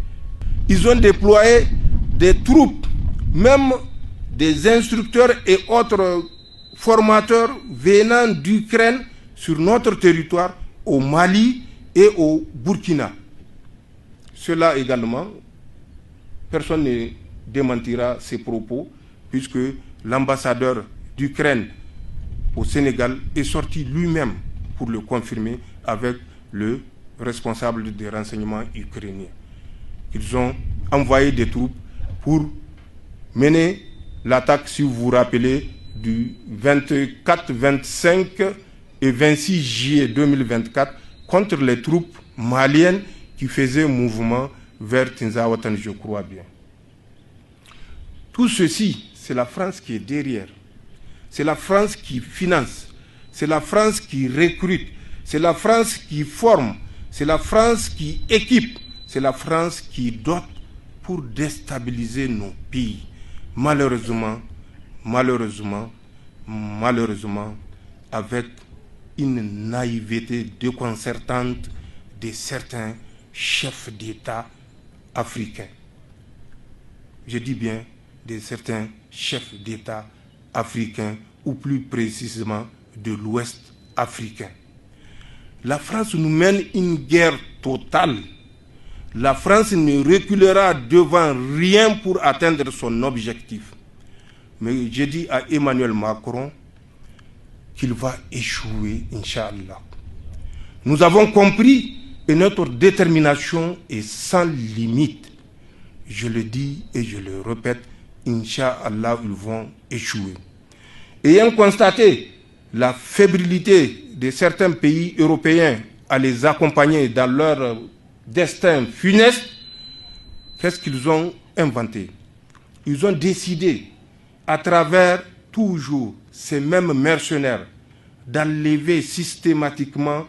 Ils ont déployé des troupes, même des instructeurs et autres formateurs venant d'Ukraine sur notre territoire, au Mali et au Burkina. Cela également, personne ne démentira ces propos, puisque l'ambassadeur d'Ukraine au Sénégal est sorti lui-même pour le confirmer avec le responsable des renseignements ukrainiens. Ils ont envoyé des troupes pour mener l'attaque, si vous vous rappelez, du 24, 25 et 26 juillet 2024 contre les troupes maliennes qui faisaient mouvement vers Tinzawatan, je crois bien. Tout ceci, c'est la France qui est derrière. C'est la France qui finance. C'est la France qui recrute. C'est la France qui forme. C'est la France qui équipe. C'est la France qui dote pour déstabiliser nos pays. Malheureusement, avec une naïveté déconcertante de certains chefs d'État africains. Je dis bien de certains chefs d'État africains, ou plus précisément de l'Ouest africain. La France nous mène une guerre totale. La France ne reculera devant rien pour atteindre son objectif. Mais j'ai dit à Emmanuel Macron qu'il va échouer, Inch'Allah. Nous avons compris et notre détermination est sans limite. Je le dis et je le répète, Inch'Allah, ils vont échouer. Ayant constaté la fébrilité de certains pays européens à les accompagner dans leur destin funeste, qu'est-ce qu'ils ont inventé? Ils ont décidé, à travers toujours ces mêmes mercenaires, d'enlever systématiquement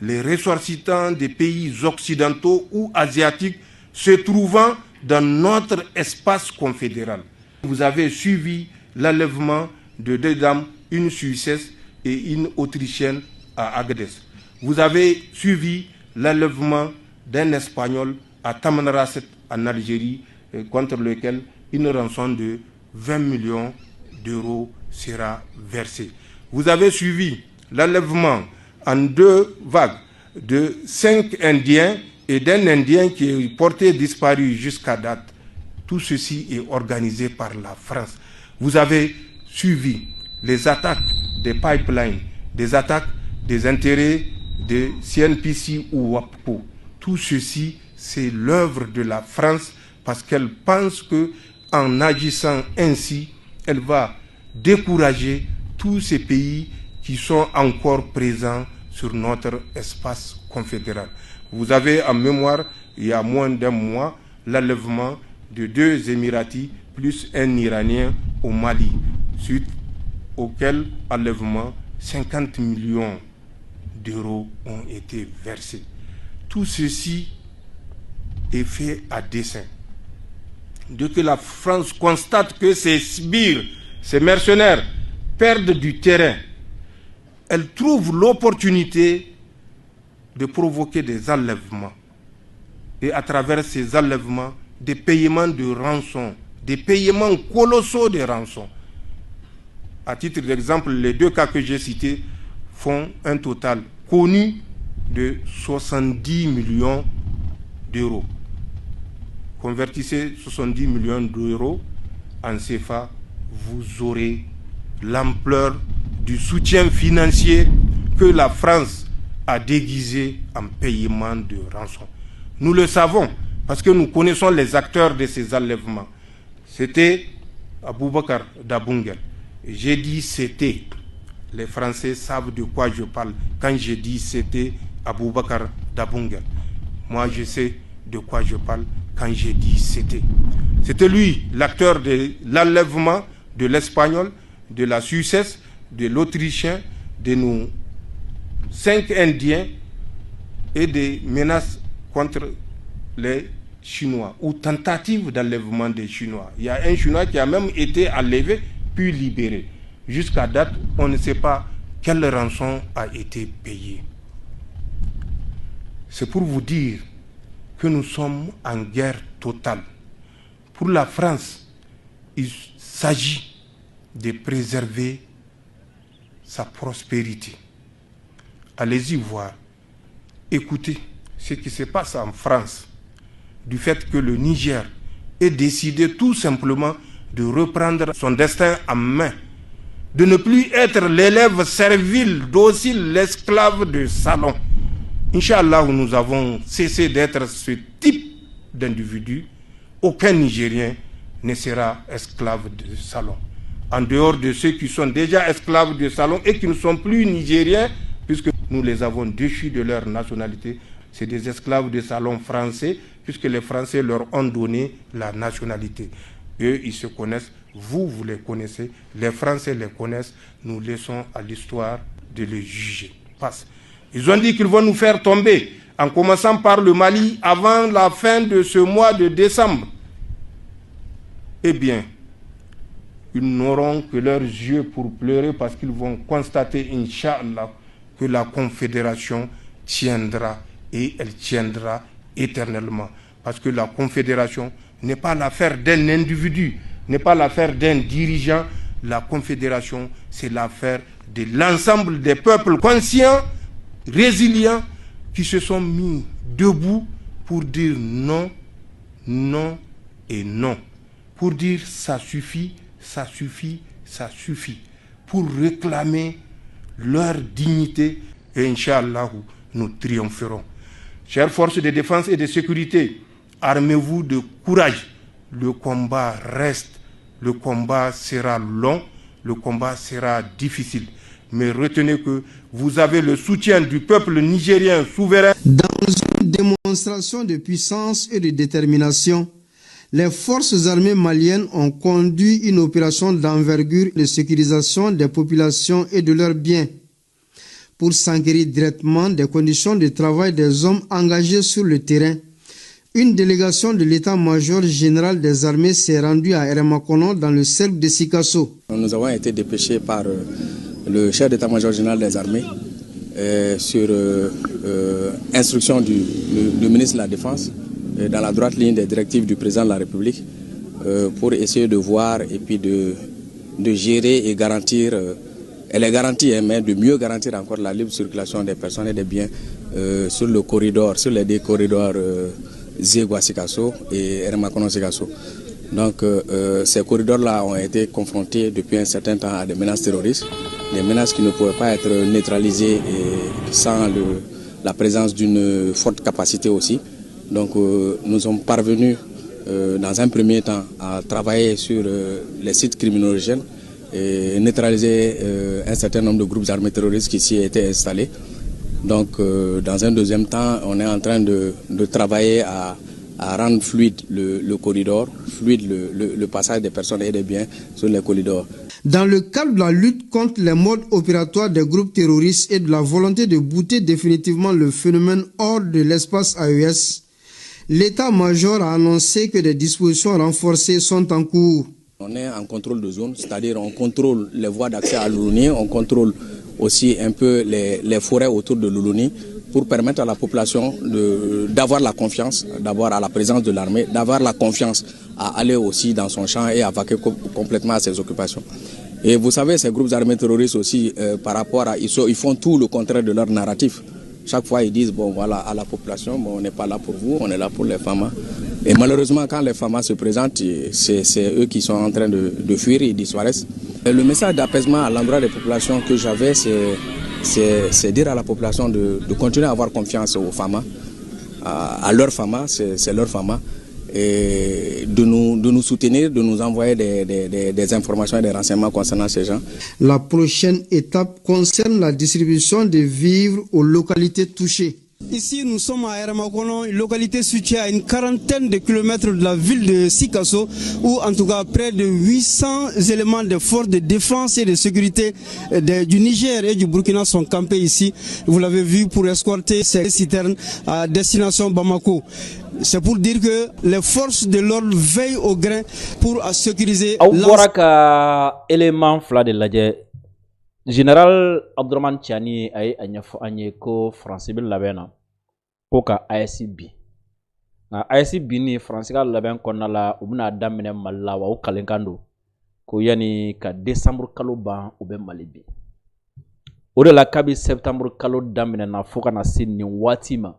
les ressortissants des pays occidentaux ou asiatiques se trouvant dans notre espace confédéral. Vous avez suivi l'enlèvement de 2 dames, une Suissesse et une Autrichienne à Agadez. Vous avez suivi l'enlèvement d'un Espagnol à Tamanrasset en Algérie, contre lequel une rançon de 20 millions d'euros sera versée. Vous avez suivi l'enlèvement en 2 vagues de 5 Indiens et d'un Indien qui est porté disparu jusqu'à date. Tout ceci est organisé par la France. Vous avez suivi les attaques des pipelines, des attaques des intérêts de CNPC ou WAPCO. Tout ceci, c'est l'œuvre de la France parce qu'elle pense qu'en agissant ainsi, elle va décourager tous ces pays qui sont encore présents sur notre espace confédéral. Vous avez en mémoire, il y a moins d'un mois, l'enlèvement de 2 Émiratis plus un Iranien au Mali, suite auquel enlèvement 50 millions d'euros ont été versés. Tout ceci est fait à dessein. Dès que la France constate que ces sbires, ces mercenaires perdent du terrain, elle trouve l'opportunité de provoquer des enlèvements. Et à travers ces enlèvements, des paiements de rançon, des paiements colossaux de rançon. À titre d'exemple, les 2 cas que j'ai cités font un total connu de 70 millions d'euros. Convertissez 70 millions d'euros en CFA, vous aurez l'ampleur du soutien financier que la France a déguisé en paiement de rançon. Nous le savons parce que nous connaissons les acteurs de ces enlèvements. C'était Aboubakar Dabungel. J'ai dit c'était. Les Français savent de quoi je parle quand je dis c'était Aboubakar Dabungel. Moi, je sais de quoi je parle quand j'ai dit c'était. C'était lui, l'acteur de l'enlèvement de l'Espagnol, de la Suissesse, de l'Autrichien, de nos 5 Indiens et des menaces contre les Chinois ou tentatives d'enlèvement des Chinois. Il y a un Chinois qui a même été enlevé puis libéré. Jusqu'à date, on ne sait pas quelle rançon a été payée. C'est pour vous dire que nous sommes en guerre totale. Pour la France, il s'agit de préserver sa prospérité. Allez-y voir, écoutez ce qui se passe en France, du fait que le Niger ait décidé tout simplement de reprendre son destin en main, de ne plus être l'élève servile, docile, l'esclave de salon. Inch'Allah, nous avons cessé d'être ce type d'individu. Aucun Nigérien ne sera esclave de salon. En dehors de ceux qui sont déjà esclaves de salon et qui ne sont plus Nigériens, puisque nous les avons déchus de leur nationalité, c'est des esclaves de salon français, puisque les Français leur ont donné la nationalité. Eux, ils se connaissent, vous les connaissez, les Français les connaissent, nous laissons à l'histoire de les juger. Passe. Ils ont dit qu'ils vont nous faire tomber, en commençant par le Mali, avant la fin de ce mois de décembre. Eh bien, ils n'auront que leurs yeux pour pleurer parce qu'ils vont constater, Inch'Allah, que la Confédération tiendra et elle tiendra éternellement. Parce que la Confédération n'est pas l'affaire d'un individu, n'est pas l'affaire d'un dirigeant. La Confédération, c'est l'affaire de l'ensemble des peuples conscients, résilients, qui se sont mis debout pour dire non, non et non. Pour dire ça suffit, ça suffit, ça suffit. Pour réclamer leur dignité et Inch'Allah, nous triompherons. Chères forces de défense et de sécurité, armez-vous de courage. Le combat reste, le combat sera long, le combat sera difficile. Mais retenez que vous avez le soutien du peuple nigérien souverain. Dans une démonstration de puissance et de détermination, les forces armées maliennes ont conduit une opération d'envergure de sécurisation des populations et de leurs biens pour s'enquérir directement des conditions de travail des hommes engagés sur le terrain. Une délégation de l'état-major général des armées s'est rendue à Eremakono dans le cercle de Sikasso. Nous avons été dépêchés par le chef d'état-major général des armées sur instruction du ministre de la Défense dans la droite ligne des directives du président de la République pour essayer de voir et puis de gérer et garantir, elle est garantie, mais de mieux garantir encore la libre circulation des personnes et des biens sur le corridor, sur les deux corridors Zégoua-Sikasso et Eremakono-Sikasso. Donc ces corridors-là ont été confrontés depuis un certain temps à des menaces terroristes, des menaces qui ne pouvaient pas être neutralisées sans la présence d'une forte capacité aussi. Donc nous sommes parvenus dans un premier temps à travailler sur les sites criminogènes et neutraliser un certain nombre de groupes armés terroristes qui s'y étaient installés. Donc dans un deuxième temps, on est en train de travailler à rendre fluide le corridor, fluide le passage des personnes et des biens sur les corridors. Dans le cadre de la lutte contre les modes opératoires des groupes terroristes et de la volonté de bouter définitivement le phénomène hors de l'espace AES, l'état-major a annoncé que des dispositions renforcées sont en cours. On est en contrôle de zone, c'est-à-dire on contrôle les voies d'accès à Luluni, on contrôle aussi un peu les forêts autour de Luluni pour permettre à la population d'avoir la confiance, d'avoir à la présence de l'armée, d'avoir la confiance à aller aussi dans son champ et à vaquer complètement à ses occupations. Et vous savez, ces groupes armés terroristes aussi, par rapport à... Ils font tout le contraire de leur narratif. Chaque fois, ils disent, bon voilà, à la population, bon, on n'est pas là pour vous, on est là pour les FAMA. Et malheureusement, quand les FAMA se présentent, c'est eux qui sont en train de fuir, ils disparaissent. Et le message d'apaisement à l'endroit des populations que j'avais, c'est dire à la population de continuer à avoir confiance aux FAMA, à leurs FAMA, c'est leur FAMA, et de nous soutenir, de nous envoyer des informations et des renseignements concernant ces gens. La prochaine étape concerne la distribution des vivres aux localités touchées. Ici, nous sommes à Eremakono, une localité située à une quarantaine de kilomètres de la ville de Sikasso, où en tout cas près de 800 éléments de forces de défense et de sécurité du Niger et du Burkina sont campés ici. Vous l'avez vu, pour escorter ces citernes à destination Bamako. C'est pour dire que les forces de l'ordre veillent au grain pour sécuriser élément fla de la Général Abdourahmane Tiani ay anyafo ko français bil labena ko ka ICB na ICB ni français ga laben konna la ubna damene malla wa kalenkando ko yani ka décembre kalo ban ube malibi o de la kabi septembre kalo damene na foka na sinni watima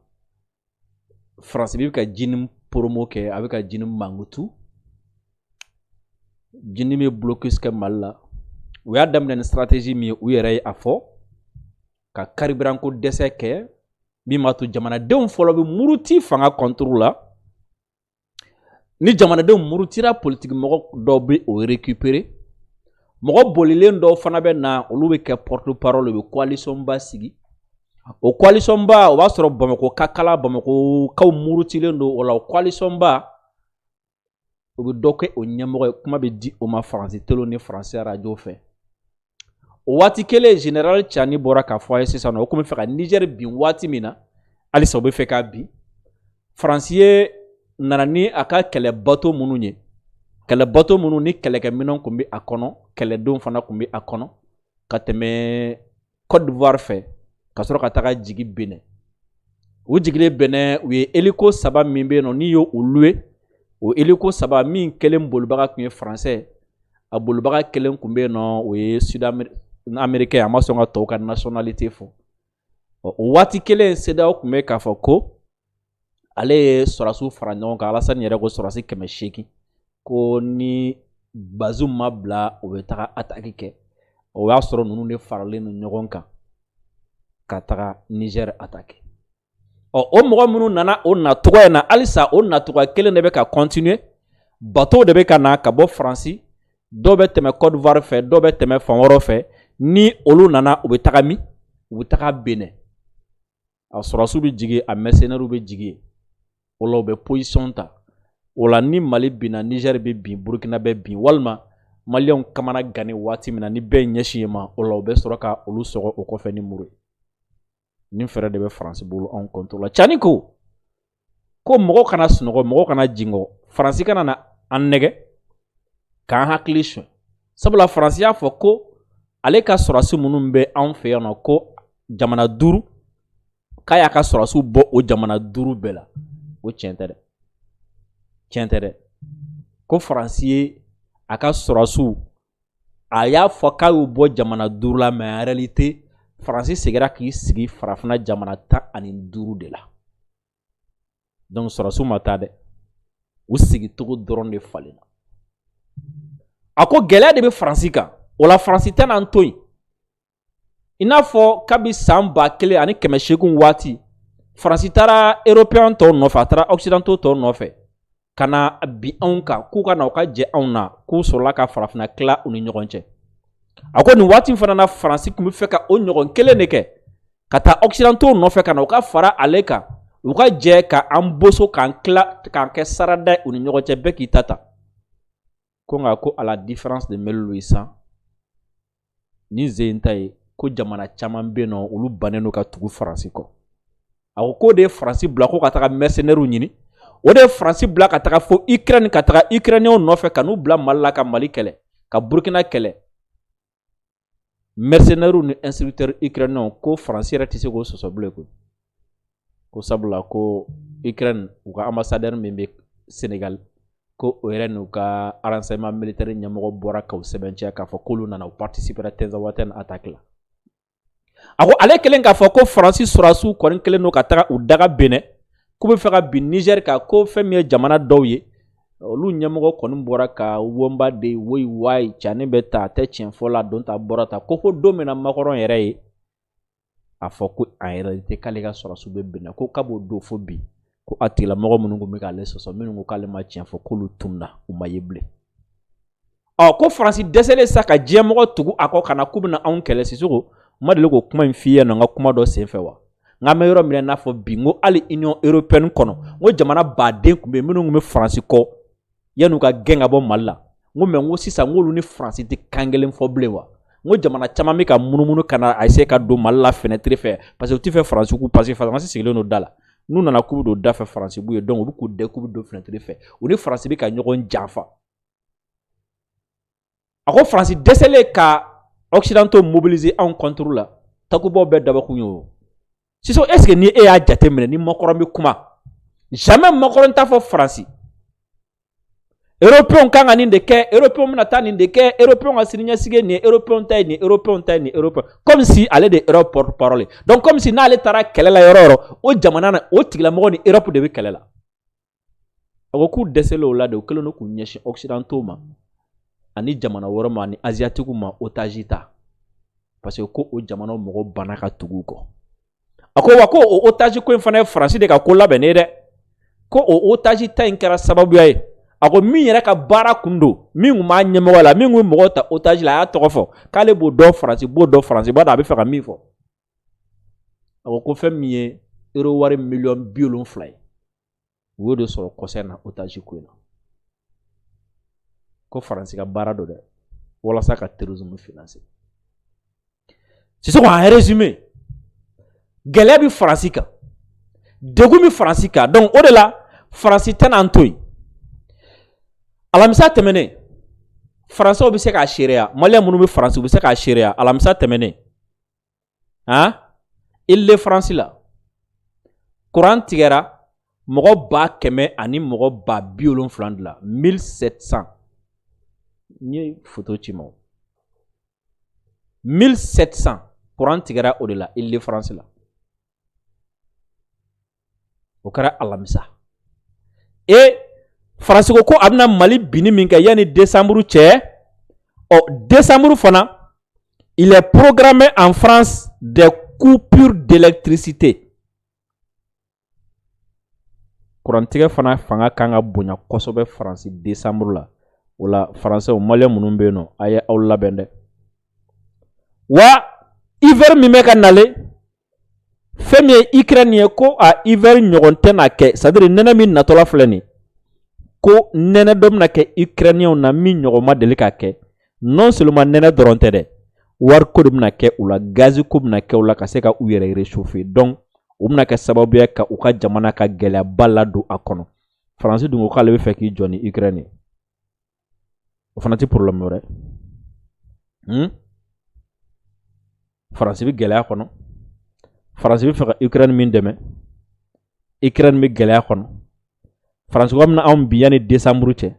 français bi ka jinim promo ke avec ka jinim mangutu jinimi blocus ke malla u y'a daminɛ ni stratégie min ye u yɛrɛ ye a fɔ ka karibiranko dɛsɛ kɛ min b'a to jamanadenw fɔlɔ bɛ muruti fanga contrôle la ni jamanadenw murutira politique mɔgɔ dɔw bɛ o récupérer mɔgɔ bolilen dɔw fana bɛ na olu bɛ kɛ porte parole u bɛ coalition ba sigi o coalition ba o b'a sɔrɔ Bamako ka kala Bamako kaw murutilen don o la o coalition ba o bɛ dɔ kɛ o ɲɛmɔgɔ ye kuma bɛ di o ma faransi télé ni français radio fɛ o waati kelen général Tiani bɔra ka fɔ a ye sisan o kun bɛ fɛ ka Niger bin waati min na halisa o bɛ fɛ k'a bin faransi ye nana ni a ka kɛlɛ bateau minnu ye kɛlɛ bateau minnu ni kɛlɛkɛminɛnw kun bɛ a kɔnɔ kɛlɛdenw fana kun bɛ a kɔnɔ ka tɛmɛ Côte d'Ivoire fɛ ka sɔrɔ ka taga jigi Benin o jigilen Benin u ye hélico 3 min bɛ yen nɔ n'i y'o loué o hélico 3 min kelen bolibaga kun ye français a bolibaga kelen kun bɛ yen nɔ o ye sud-américain a ma sɔn ka tɔw ka nationalité fɔ o waati kelen CEDEAO kun bɛ k'a fɔ ko ale ye sɔrɔdasiw fara ɲɔgɔn kan Alassane yɛrɛ ko sɔrɔdasi 800 ko ni Bazoum ma bila o bɛ taga attaque kɛ o y'a sɔrɔ ninnu de faralen don ɲɔgɔn kan ka taga Niger attaque o mɔgɔ minnu nana o nacogo in na halisa o nacogo kelen de bɛ ka continuer bateau de bɛ ka na ka bɔ Faransi dɔw bɛ tɛmɛ Côte d'Ivoire fɛ dɔw bɛ tɛmɛ fan wɛrɛw fɛ ni olu nana u bɛ taga mi u bɛ taga Benin a sɔrɔsiw bɛ jigin a mercenaires bɛ jigin o la u bɛ position ta o la ni Mali binna Niger bɛ bin Burkina bɛ bin walima Maliens kamana gani waati min na ni bɛɛ ɲɛsin ye ma o la u bɛ sɔrɔ ka olu sɔgɔ o kɔfɛ ni muru ye nin fɛrɛ de bɛ Faransi bolo anw contrôle la Tiani ko mɔgɔ kana sunɔgɔ mɔgɔ kana jingɔ Faransi kana na an nɛgɛ k'an hakili suɲɛ sabula Faransi y'a fɔ ko ale ka sɔrɔsi minnu bɛ anw fɛ yan nɔ ko jamana 5 k'a y'a ka sɔrɔsiw bɔ o jamana 5 bɛɛ la o tiɲɛ tɛ dɛ ko Faransi ye a ka sɔrɔsiw a y'a fɔ k'a y'u bɔ jamana 5 la mais en réalité Faransi segira k'i sigi Farafina jamana 15 de la donc sɔrɔsiw ma taa dɛ u sigi togo dɔrɔn de falen na a ko gɛlɛya de bɛ Faransi kan o la Faransi tɛna n to yen i n'a fɔ kabi san 1900 waati Faransi taara Européen tɔw nɔfɛ a taara Occidentaux tɔw nɔfɛ ka na bi anw kan k'u ka na u ka jɛ anw na k'u sɔrɔla ka Farafina tila u ni ɲɔgɔn cɛ a ko nin waati fana na Faransi tun bɛ fɛ ka o ɲɔgɔn kelen de kɛ ka taa Occidentaux nɔfɛ ka na u ka fara ale kan u ka jɛ ka an boso k'an tila k'an kɛ sarada u ni ɲɔgɔn cɛ bɛɛ k'i ta ko nka ko à la différence de Mel Louisan ni zen ta ye ko jamana caman bɛ yen nɔ olu bannen don ka tugu Faransi kɔ a ko k'o de ye Faransi bila ko ka taga mercenaires ɲini o de ye Faransi bila ka taga fo Ukraine ka taga Ukrainiens nɔfɛ ka n'u bila Mali la ka Mali kɛlɛ ka Burkina kɛlɛ mercenaires ni instructeurs ukrainiens ko Faransi yɛrɛ tɛ se k'o sɔsɔ bilen ko sabula ko Ukraine u ka ambassadeur min bɛ Sénégal ko o yɛrɛ n'u ka renseignement militaire ɲɛmɔgɔ bɔra ka u sɛbɛntiya k'a fɔ k'olu nana u participera Tinzawatène attaque la a ko ale kelen k'a fɔ ko Faransi sɔrɔsiw kɔni kelen don ka taga u daga Benin k'u bɛ fɛ ka bin Niger kan ko fɛn min ye jamana dɔw ye olu ɲɛmɔgɔ kɔni bɔra ka womba de woyi wayi Tiani bɛ ta a tɛ tiɲɛ fɔ la don ta bɔra ta ko fo don min na Macron yɛrɛ ye a fɔ ko en réalité k'ale ka sɔrɔsiw bɛ Benin ko k'a b'o don fo bi ko a tigilamɔgɔ minnu tun bɛ k'ale sɔsɔ minnu ko k'ale ma tiɲɛ fɔ k'olu tunna u ma ye bilen ko Faransi dɛsɛlen sa ka diɲɛmɔgɔ tugu a kɔ ka na k'u bɛna anw kɛlɛ Sisoko ma deli k'o kuma in f'i ye n ka kuma dɔ senfɛ wa n ka mɛ yɔrɔ min n'a fɔ bi n ko hali Union Européenne kɔnɔ n ko jamana baden tun bɛ yen minnu tun bɛ Faransi kɔ yan'u ka gɛn ka bɔ Mali la n ko mais n ko sisan n k'olu ni Faransi tɛ kan kelen fɔ bilen wa n ko jamana caman bɛ ka munumunu ka na a essayer ka don Mali la fenêtre fɛ parce que u tɛ fɛ Faransi k'u parce que Faransi sigilen don da la n'u nana k'u bɛ don da fɛ Faransi b'u ye donc u bɛ k'u dɛn k'u bɛ don fenêtre fɛ u ni Faransi bɛ ka ɲɔgɔn janfa a ko Faransi dɛsɛlen ka Occidentaux mobiliser anw contre la takubaw bɛɛ dabakun ye o Siso est-ce que ni e y'a jateminɛ ni Macron bɛ kuma jamais Macron t'a fɔ Faransi Européens kan ka nin de kɛ Européens bɛna taa nin de kɛ Européens ka siniɲɛsigi nin ye Européens ta ye nin Européens ta ye nin Européens comme si ale de Europe porte-parole donc comme si n'ale taara kɛlɛ la yɔrɔ yɔrɔ o jamana na o tigilamɔgɔ ni Europe de bɛ kɛlɛ la a ko k'u dɛsɛlen o la de u kɛlen don k'u ɲɛsin Occidentaux ma ani jamana wɛrɛ ma ani Asiatiques ma otage ta parce que ko o jamana mɔgɔ banna ka tugu kɔ a ko wa ko o otage ko in fana ye Faransi de ka ko labɛnnen dɛ ko o otage ta in kɛra sababuya ye a ko min yɛrɛ ka baara kun don min kun b'a ɲɛmɔgɔ la min kun mɔgɔ ta otage la a y'a tɔgɔ fɔ k'ale b'o dɔn Faransi b'o dɔn Faransi b'a dɔn a bɛ fɛ ka min fɔ a ko fɛn min ye euro wari miliyɔn 70 ye u y'o de sɔrɔ kɔsɛn na otage ko in na ko Faransi ka baara don dɛ walasa ka terrorisme financer Sisoko en résumé gɛlɛya bɛ Faransi kan degun bɛ Faransi kan donc o de la Faransi tɛna an to yen alamisa tɛmɛnen Faransɛw bɛ se k'a seereya Maliyɛn minnu bɛ Faransi u bɛ se k'a seereya alamisa tɛmɛnen Île de France la courant tigɛra mɔgɔ 100,000 ani mɔgɔ 70,000 de la 1700 n ye photo ci ma 1700 courant tigɛra o de la Île de France la o kɛra alamisa Faransi ko a bɛna Mali binni min kɛ yanni décembre cɛ décembre fana il est programmé en France des coupures d'électricité courant tigɛ fana fanga kan ka bonya kosɛbɛ Faransi décembre la o la Faransiw Maliyɛn minnu bɛ yen nɔ a ye aw labɛn dɛ wa hiver mi me ka nale femi Ukraine ko a hiver nyogonte na ke c'est-à-dire nene mi natola fleni ko nene dom na ke Ukrainien na mi nyogoma deli ka ke non seulement nene doronte de war ko dum na ke ula gazi ko na ke ula ka se ka u yere réchauffer donc na ke sababu ya ka u ka jamana ka gele balla do akono France dungo ka le fe ki joni Ukraine o fanati problème re France bi gele akono France bi fe Ukraine min deme Ukraine mi gele akono France ko amna am biyani décembre te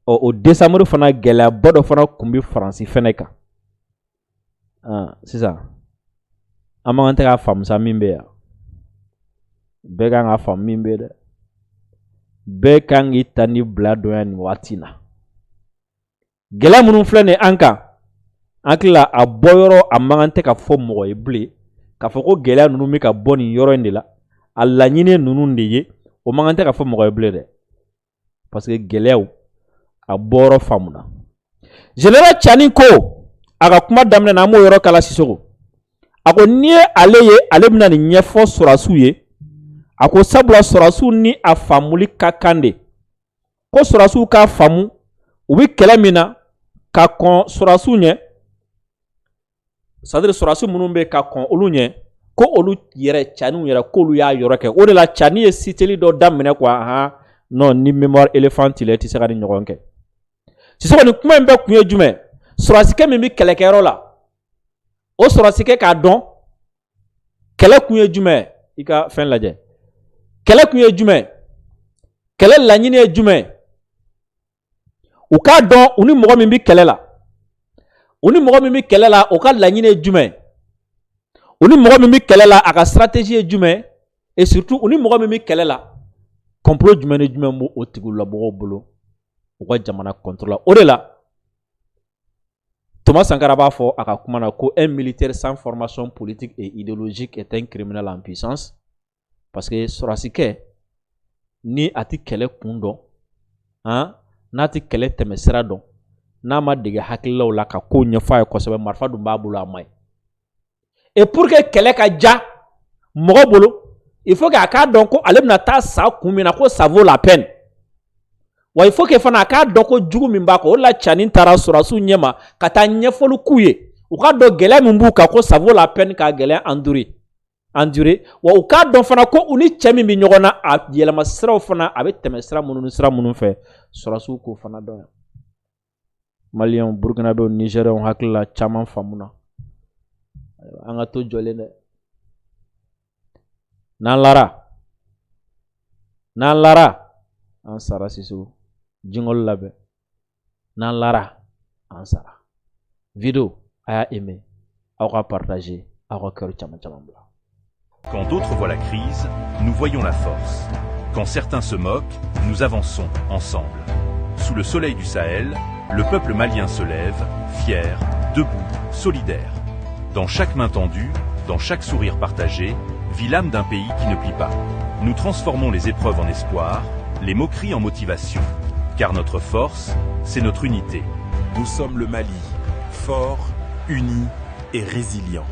o décembre fana gele bodo fana kumbi France feneka c'est ça amangante ka fam sa mimbe ya be kan ga fam mimbe de be kan itani blado ya ni watina gela munun flene anka ankla a boyoro amangante ka fo mo eble ka fo ko gela nunu mi ka boni yoro ndila alla nyine nunu ndiye o mangante ka fo mo eble de parce que gelew a boro famuna general Chani ko aga kuma damne na mo yoro kala sisoko ako nie aleye alebna ni nyefo sorasu ye ako sabula sorasu ni a famuli kakande ko sorasu ka famu ubi kelamina ka kon sorasu nye c'est-à-dire sorasu munumbe ka kon olu nye ko olu yere Chani yere ko olu ya yoro ke o de la Chani e siteli do damne kwa non ni mémoire éléphant il est sera ni nyogonke sisoko ni kuma mbe kunye jume sorasike mi kelekero la o sorasike ka don kele kunye jume ika fen laje kele kunye jume kele lanyine jume u ka don uni mogo mi kele la uni mogo mi kele la o ka lanyine jume uni mogo mi kele la aka stratégie jume et surtout uni mogo mi kele la complot jume ne jume mo o tigul la bogo bolo o ka jamana contrôle o de la Thomas Sankara b'a fɔ a ka kuma na ko un militaire sans formation politique et idéologique est un criminel en puissance parce que sorasike ni ati kɛlɛ kun dɔn n'a ti kɛlɛ tɛmɛ sira dɔn n'a ma dege hakililaw la ka ko ɲɛfɔ a ye kosɛbɛ marifa dun b'a bolo a ma ye et pour que kɛlɛ ka ja mɔgɔ bolo il faut que a k'a dɔn ko ale bɛna taa sa kun min na ko ça vaut la peine wa il faut que fana ka dɔn ko jugu min b'a ko o la Chani taara sɔrɔsiw ɲɛma ka taa ɲɛfɔli k'u ye u ka dɔn gɛlɛya min b'u kan ko ça vaut la peine ka gɛlɛya endurer wa u ka dɔn fana ko u ni cɛ min bɛ ɲɔgɔn na a yɛlɛma siraw fana a bɛ tɛmɛ sira minnu ni sira minnu fɛ sɔrɔsiw k'o fana dɔn Maliens Burkinabés Nigériens hakili la caman faamuna an ka to jɔlen dɛ n'an lara an sara Sisoko jingol labɛn n'an lara an sara vidéo a y'a aimé aw ka partager aw ka kɛru caman bila. Quand d'autres voient la crise, nous voyons la force. Quand certains se moquent, nous avançons ensemble. Sous le soleil du Sahel, le peuple malien se lève, fier, debout, solidaire. Dans chaque main tendue, dans chaque sourire partagé, vit l'âme d'un pays qui ne plie pas. Nous transformons les épreuves en espoir, les moqueries en motivation. Car notre force, c'est notre unité. Nous sommes le Mali, fort, uni et résilient.